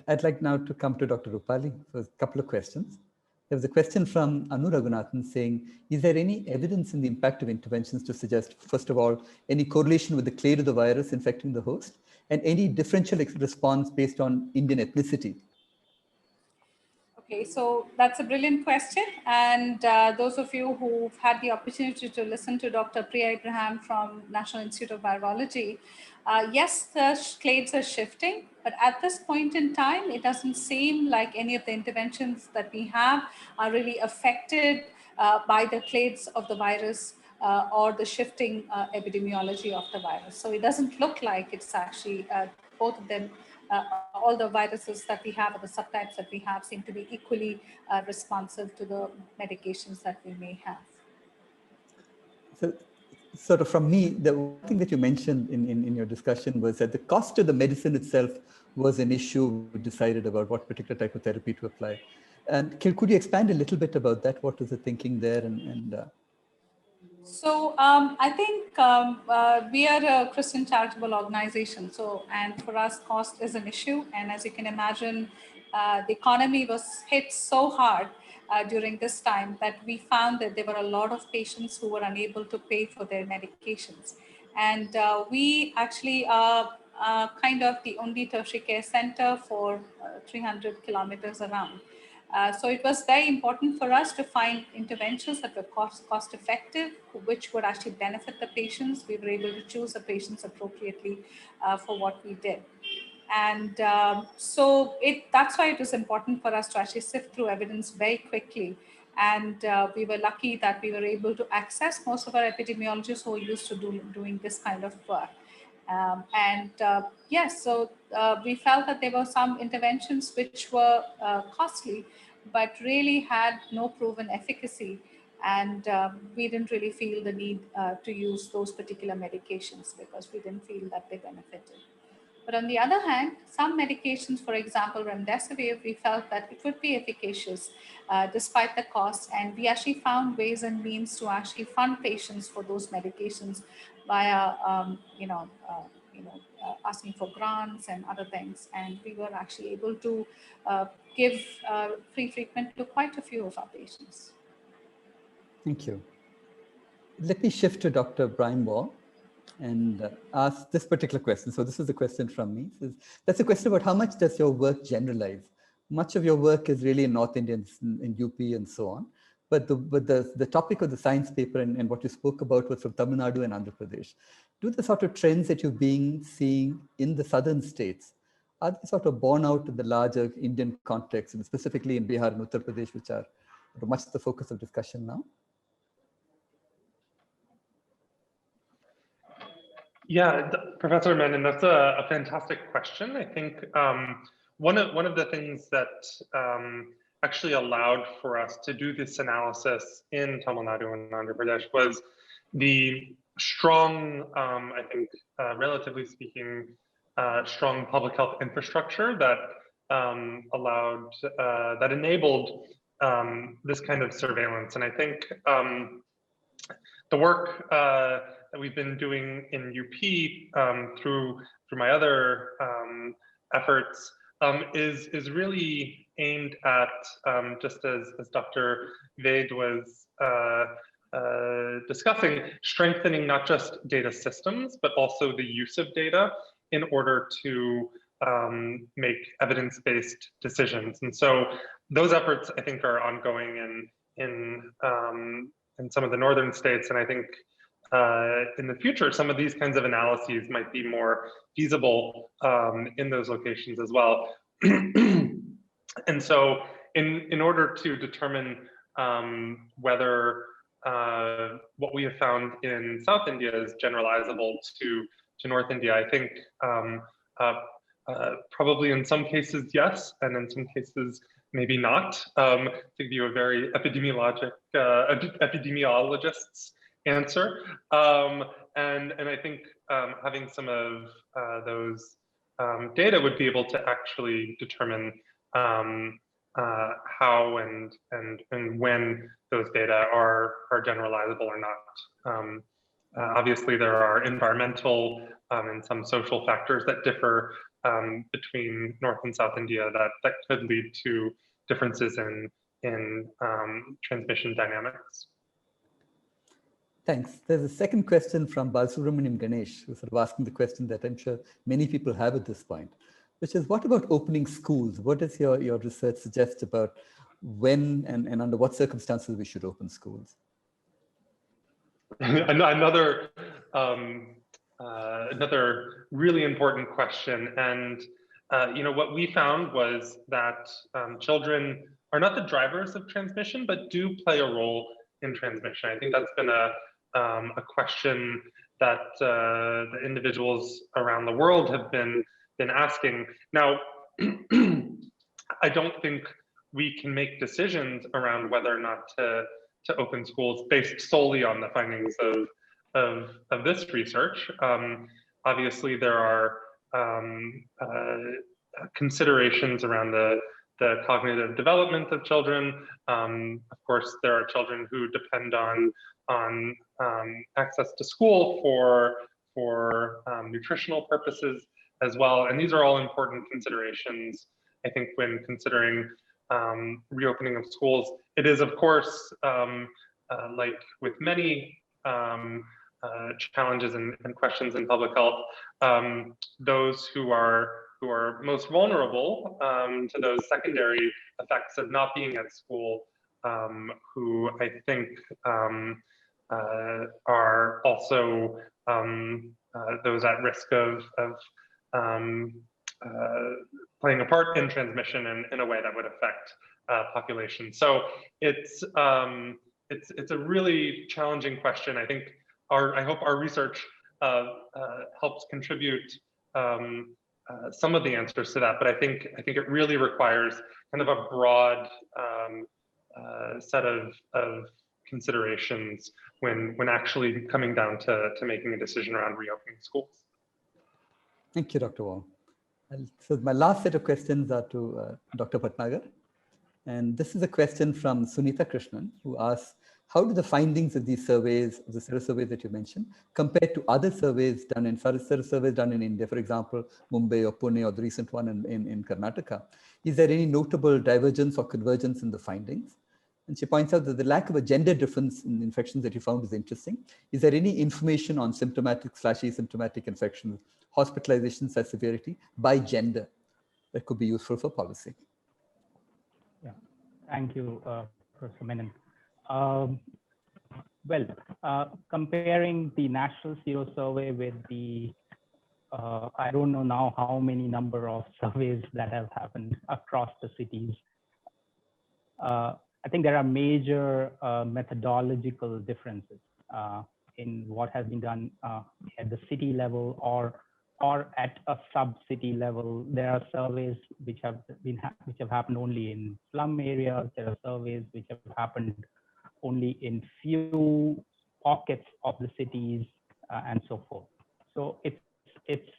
I'd like now to come to Dr. Rupali for a couple of questions. There was a question from Anu Raghunathan saying, is there any evidence in the impact of interventions to suggest, first of all, any correlation with the clade of the virus infecting the host, and any differential response based on Indian ethnicity? Okay, so that's a brilliant question. And those of you who've had the opportunity to listen to Dr. Priya Abraham from National Institute of Virology, yes, the clades are shifting, but at this point in time, it doesn't seem like any of the interventions that we have are really affected by the clades of the virus or the shifting epidemiology of the virus. So it doesn't look like it's actually both of them. All the viruses that we have or the subtypes that we have seem to be equally responsive to the medications that we may have. So, sort of from me, the one thing that you mentioned in your discussion was that the cost of the medicine itself was an issue we decided about what particular type of therapy to apply. And could you expand a little bit about that? What was the thinking there? So I think we are a Christian charitable organization. So, and for us, cost is an issue. And as you can imagine, the economy was hit so hard during this time that we found that there were a lot of patients who were unable to pay for their medications. And we actually are kind of the only tertiary care center for 300 kilometers around. So it was very important for us to find interventions that were cost effective, which would actually benefit the patients. We were able to choose the patients appropriately for what we did. And so that's why it was important for us to actually sift through evidence very quickly. And we were lucky that we were able to access most of our epidemiologists who are used to doing this kind of work. Yes, so we felt that there were some interventions which were costly, but really had no proven efficacy. And we didn't really feel the need to use those particular medications because we didn't feel that they benefited. But on the other hand, some medications, for example, remdesivir, we felt that it would be efficacious despite the cost. And we actually found ways and means to actually fund patients for those medications via, asking for grants and other things. And we were actually able to give free treatment to quite a few of our patients. Thank you. Let me shift to Dr. Brian Waugh and ask this particular question. So this is the question from me. That's a question about how much does your work generalize? Much of your work is really in North India, in UP and so on. But the topic of the science paper and what you spoke about was from Tamil Nadu and Andhra Pradesh. Do the sort of trends that you've been seeing in the southern states, are they sort of borne out in the larger Indian context, and specifically in Bihar and Uttar Pradesh, which are much the focus of discussion now? Yeah, Professor Menon, that's a fantastic question. I think one of the things that actually allowed for us to do this analysis in Tamil Nadu and Andhra Pradesh was the strong, I think, relatively speaking, strong public health infrastructure that that enabled this kind of surveillance. And I think the work that we've been doing in UP through my other efforts is really aimed at, just as Dr. Ved was discussing, strengthening not just data systems, but also the use of data in order to make evidence-based decisions. And so those efforts, I think, are ongoing in some of the northern states. And I think in the future, some of these kinds of analyses might be more feasible in those locations as well. And so in order to determine whether what we have found in South India is generalizable to North India, I think probably in some cases, yes, and in some cases, maybe not. To give you a very epidemiologist's answer. And I think having some of those data would be able to actually determine how and when those data are generalizable or not. Obviously, there are environmental and some social factors that differ between North and South India that could lead to differences in transmission dynamics. Thanks. There's a second question from Balasubramaniam Ganesh, who's sort of asking the question that I'm sure many people have at this point, which is, what about opening schools? What does your research suggest about when and under what circumstances we should open schools? Another really important question. And what we found was that children are not the drivers of transmission, but do play a role in transmission. I think that's been a question that the individuals around the world have been asking. Now, I don't think we can make decisions around whether or not to open schools based solely on the findings of this research. Obviously, there are considerations around the cognitive development of children. Of course, there are children who depend on access to school for nutritional purposes as well. And these are all important considerations, I think, when considering reopening of schools. It is, of course, like with many challenges and questions in public health, those who are most vulnerable to those secondary effects of not being at school, who I think are also those at risk of playing a part in transmission in a way that would affect population. So it's a really challenging question. I think I hope our research helps contribute some of the answers to that, but I think it really requires kind of a broad set of considerations when actually coming down to making a decision around reopening schools. Thank you, Dr. Wong. So my last set of questions are to Dr. Bhatnagar. And this is a question from Sunita Krishnan, who asks, how do the findings of these surveys, the surveys that you mentioned, compare to other surveys done in India, for example, Mumbai or Pune, or the recent one in Karnataka? Is there any notable divergence or convergence in the findings? And she points out that the lack of a gender difference in infections that you found is interesting. Is there any information on symptomatic/asymptomatic infections, hospitalization/severity by gender that could be useful for policy? Yeah, thank you, Professor Menon. Well, comparing the National Sero Survey with the, I don't know now how many number of surveys that have happened across the cities. I think there are major methodological differences in what has been done at the city level or at a sub-city level. There are surveys which have happened only in slum areas. There are surveys which have happened only in few pockets of the cities and so forth. So it's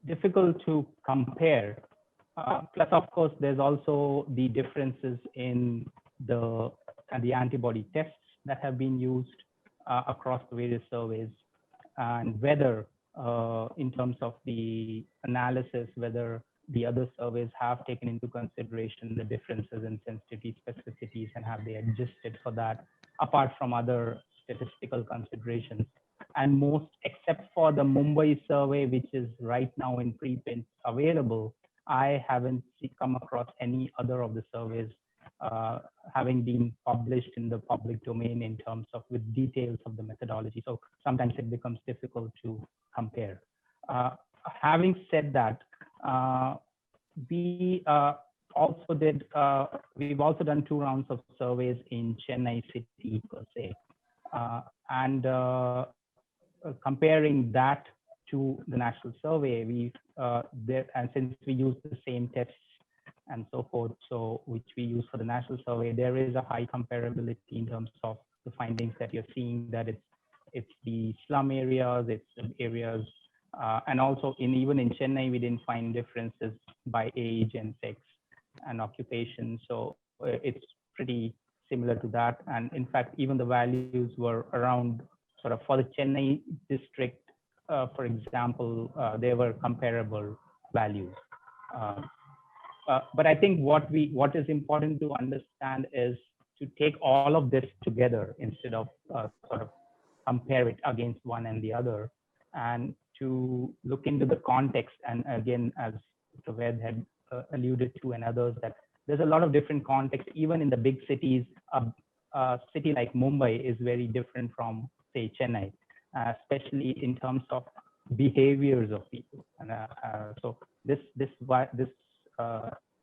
difficult to compare. Plus, of course, there's also the differences in the antibody tests that have been used across the various surveys, and whether in terms of the analysis, whether the other surveys have taken into consideration the differences in sensitivity, specificities, and have they adjusted for that, apart from other statistical considerations. And most, except for the Mumbai survey, which is right now in preprint available, I haven't come across any other of the surveys having been published in the public domain in terms of with details of the methodology. So sometimes it becomes difficult to compare. Having said that, we also did, we've also done 2 rounds of surveys in Chennai city per se. And comparing that to the national survey, and since we use the same tests and so forth, so which we use for the national survey, there is a high comparability in terms of the findings that you're seeing, that it's the slum areas, it's the areas, and also even in Chennai, we didn't find differences by age and sex and occupation. So it's pretty similar to that. And in fact, even the values were around sort of for the Chennai district, for example, they were comparable values. But I think what is important to understand is to take all of this together instead of sort of compare it against one and the other, and to look into the context. And again, as Dr. Ved had alluded to, and others, that there's a lot of different context. Even in the big cities, a city like Mumbai is very different from, say, Chennai, especially in terms of behaviors of people. And so this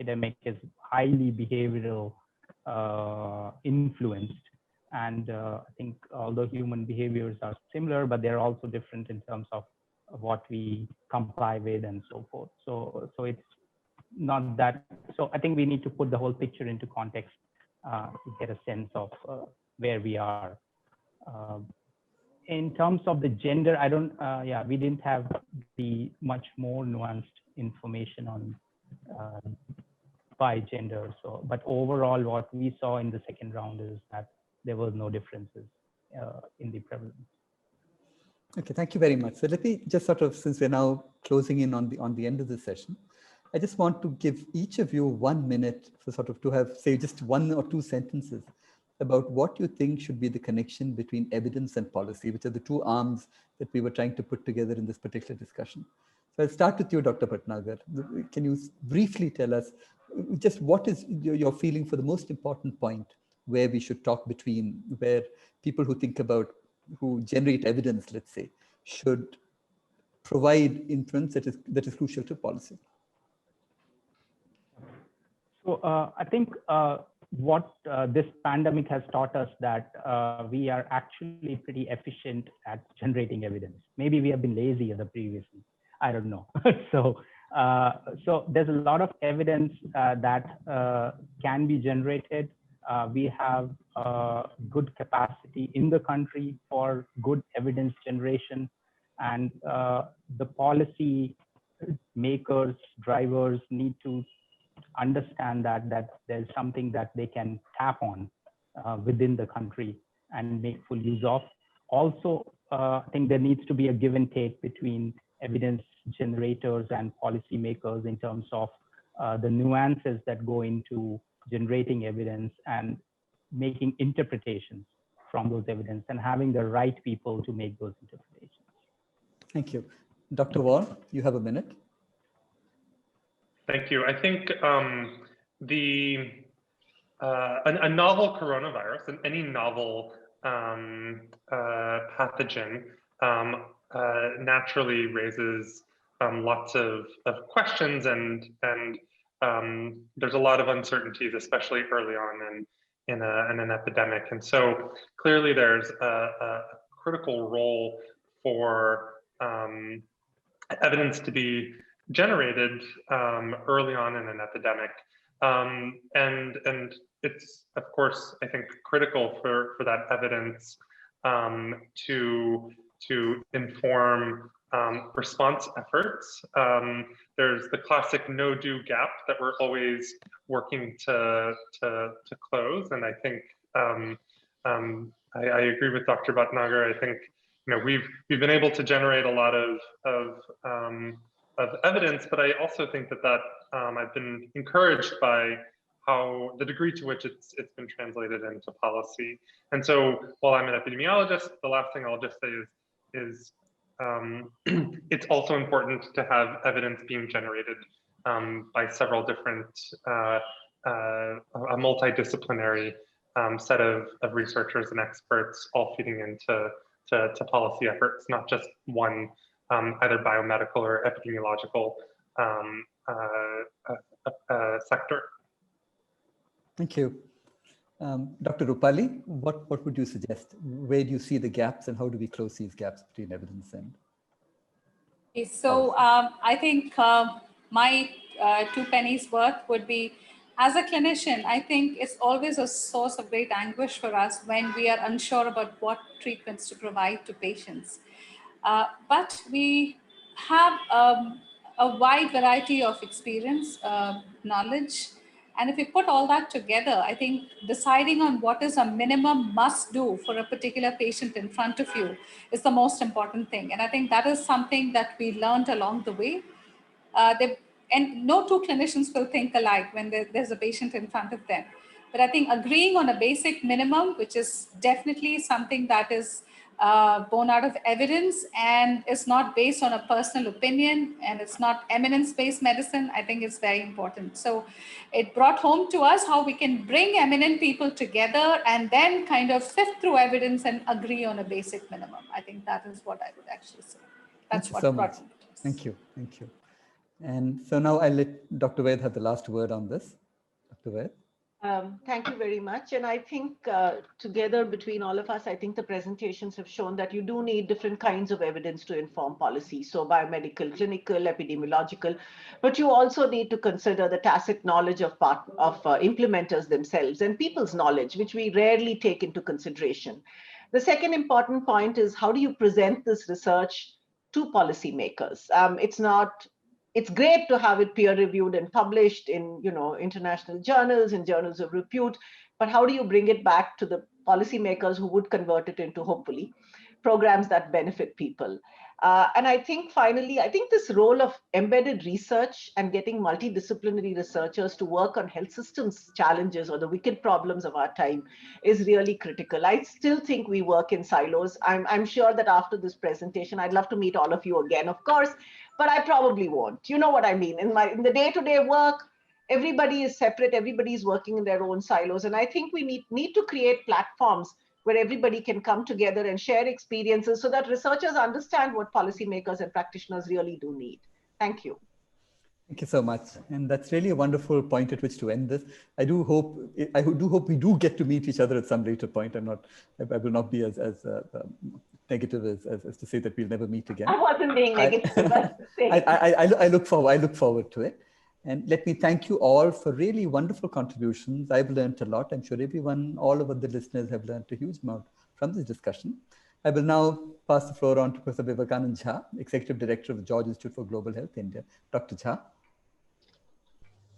epidemic is highly behavioral influenced. And I think although human behaviors are similar, but they're also different in terms of what we comply with and so forth. So it's not that. So I think we need to put the whole picture into context to get a sense of where we are. In terms of the gender, I don't, we didn't have the much more nuanced information on by gender. So, but overall, what we saw in the second round is that there was no differences in the prevalence. Okay, thank you very much. So let me just sort of, since we're now closing in on the end of the session, I just want to give each of you 1 minute for sort of to have, say, just 1 or 2 sentences about what you think should be the connection between evidence and policy, which are the 2 arms that we were trying to put together in this particular discussion. So I'll start with you, Dr. Bhatnagar. Can you briefly tell us just what is your feeling for the most important point where we should talk between, where people who think about, who generate evidence, let's say, should provide inference that is crucial to policy? So I think what this pandemic has taught us that we are actually pretty efficient at generating evidence. Maybe we have been lazy in the previous week. I don't know. So there's a lot of evidence that can be generated. We have good capacity in the country for good evidence generation. And the policy makers, drivers need to understand that there's something that they can tap on within the country and make full use of. Also, I think there needs to be a give and take between evidence generators and policy makers in terms of the nuances that go into generating evidence and making interpretations from those evidence and having the right people to make those interpretations. Thank you. Dr. Wall, you have a minute. Thank you. I think a novel coronavirus and any novel pathogen naturally raises lots of questions, and there's a lot of uncertainties, especially early on in an epidemic. And so clearly there's a critical role for evidence to be generated early on in an epidemic. And it's, of course, I think critical for that evidence to inform response efforts. There's the classic no-do gap that we're always working to close. And I think I agree with Dr. Bhatnagar. I think we've been able to generate a lot of evidence, but I also think that I've been encouraged by how the degree to which it's been translated into policy. And so while I'm an epidemiologist, the last thing I'll just say is it's also important to have evidence being generated by several different, a multidisciplinary set of researchers and experts all feeding into policy efforts, not just one either biomedical or epidemiological sector. Thank you. Dr. Rupali, what would you suggest? Where do you see the gaps and how do we close these gaps between evidence and? Okay, so I think my 2 pennies worth would be, as a clinician, I think it's always a source of great anguish for us when we are unsure about what treatments to provide to patients. But we have a wide variety of experience, knowledge. And if we put all that together, I think deciding on what is a minimum must do for a particular patient in front of you is the most important thing. And I think that is something that we learned along the way. And no 2 clinicians will think alike when there's a patient in front of them. But I think agreeing on a basic minimum, which is definitely something that is born out of evidence and is not based on a personal opinion, and it's not eminence-based medicine, I think it's very important. So it brought home to us how we can bring eminent people together and then kind of sift through evidence and agree on a basic minimum. I think that is what I would actually say. That's what brought home to us. Thank you. Thank you. And so now I'll let Dr. Vaid have the last word on this. Dr. Vaid. Thank you very much. And I think together between all of us, I think the presentations have shown that you do need different kinds of evidence to inform policy. So biomedical, clinical, epidemiological, but you also need to consider the tacit knowledge of implementers themselves and people's knowledge, which we rarely take into consideration. The second important point is, how do you present this research to policymakers? It's great to have it peer reviewed and published in international journals and journals of repute, but how do you bring it back to the policymakers who would convert it into, hopefully, programs that benefit people? And I think finally, I think this role of embedded research and getting multidisciplinary researchers to work on health systems challenges or the wicked problems of our time is really critical. I still think we work in silos. I'm sure that after this presentation, I'd love to meet all of you again, of course, but I probably won't. You know what I mean? In the day-to-day work, everybody is separate. Everybody is working in their own silos. And I think we need to create platforms where everybody can come together and share experiences so that researchers understand what policymakers and practitioners really do need. Thank you. Thank you so much. And that's really a wonderful point at which to end this. I do hope we do get to meet each other at some later point. I will not be as negative as to say that we'll never meet again. I wasn't being negative. I look forward to it. And let me thank you all for really wonderful contributions. I've learned a lot. I'm sure all of the listeners have learned a huge amount from this discussion. I will now pass the floor on to Professor Vivekanand Jha, Executive Director of the George Institute for Global Health, India. Dr. Jha.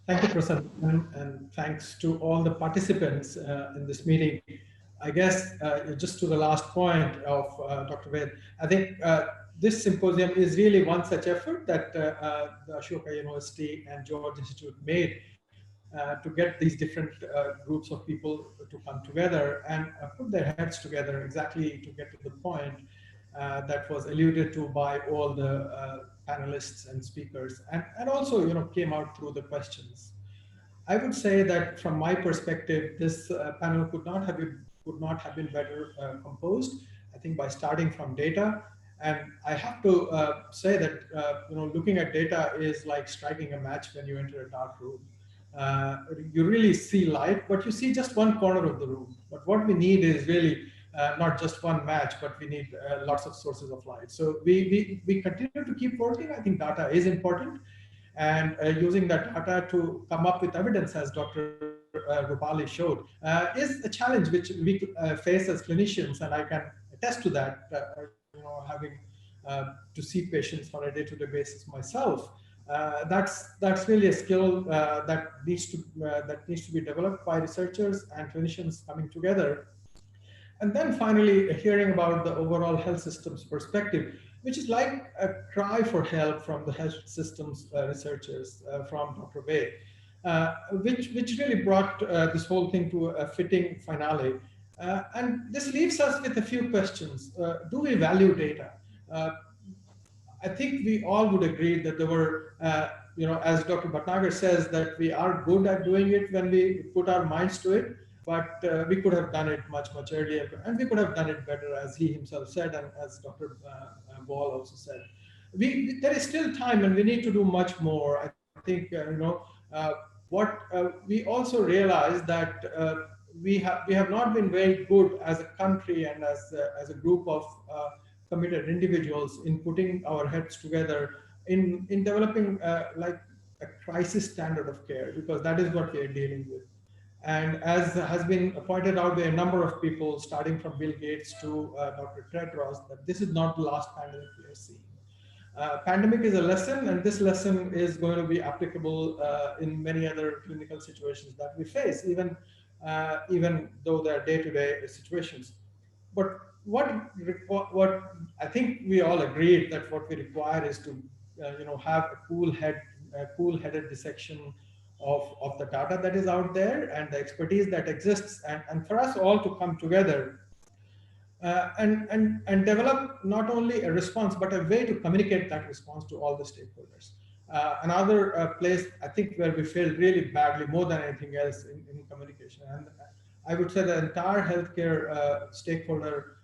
Thank you, Professor, and thanks to all the participants in this meeting. I guess just to the last point of Dr. Ved, I think this symposium is really one such effort that the Ashoka University and George Institute made to get these different groups of people to come together and put their heads together exactly to get to the point that was alluded to by all the panelists and speakers, and also came out through the questions. I would say that from my perspective, this panel could not have been better composed. I think by starting from data, and I have to say that looking at data is like striking a match when you enter a dark room. You really see light, but you see just one corner of the room. But what we need is really not just one match, but we need lots of sources of light. So we continue to keep working. I think data is important, and using that data to come up with evidence, as Dr. Rupali showed, is a challenge which we face as clinicians, and I can attest to that. Having to see patients on a day-to-day basis myself, that's really a skill that needs to be developed by researchers and clinicians coming together. And then finally, hearing about the overall health systems perspective, which is like a cry for help from the health systems researchers, from Dr. Bay, which really brought this whole thing to a fitting finale. And this leaves us with a few questions. Do we value data? I think we all would agree that there were, as Dr. Bhatnagar says, that we are good at doing it when we put our minds to it, but we could have done it much earlier, and we could have done it better, as he himself said, and as Dr. Ball also said. There is still time, and we need to do much more. I think, we also realize that we have not been very good as a country and as a group of committed individuals in putting our heads together in developing like a crisis standard of care, because that is what we are dealing with. And as has been pointed out by a number of people, starting from Bill Gates to Dr. Tedros, that this is not the last pandemic we are seeing. Pandemic is a lesson, and this lesson is going to be applicable in many other clinical situations that we face, even though they're day-to-day situations. But what I think we all agreed that what we require is to have a cool-headed dissection of the data that is out there and the expertise that exists, and for us all to come together and develop not only a response, but a way to communicate that response to all the stakeholders. Another place, I think, where we failed really badly, more than anything else, in communication. And I would say the entire healthcare stakeholder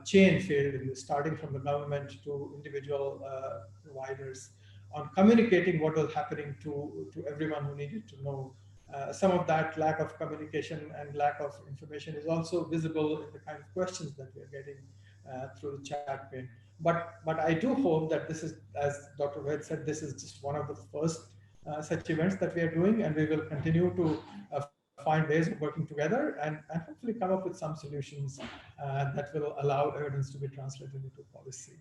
chain failed in this, starting from the government to individual providers, on communicating what was happening to everyone who needed to know. Some of that lack of communication and lack of information is also visible in the kind of questions that we are getting through the chat pane. But I do hope that this is, as Dr. Ved said, this is just one of the first such events that we are doing, and we will continue to find ways of working together and hopefully come up with some solutions that will allow evidence to be translated into policy.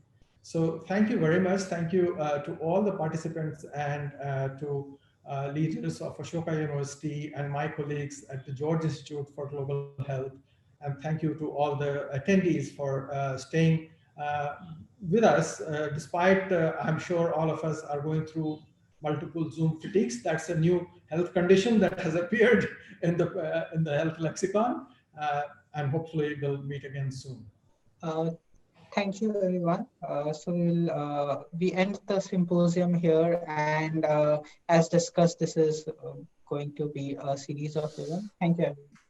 So thank you very much. Thank you to all the participants and to leaders of Ashoka University and my colleagues at the George Institute for Global Health. And thank you to all the attendees for staying with us, despite I'm sure all of us are going through multiple Zoom fatigues. That's a new health condition that has appeared in the health lexicon, and hopefully we'll meet again soon. Thank you, everyone. So we end the symposium here, and as discussed, this is going to be a series of events. Thank you, everyone.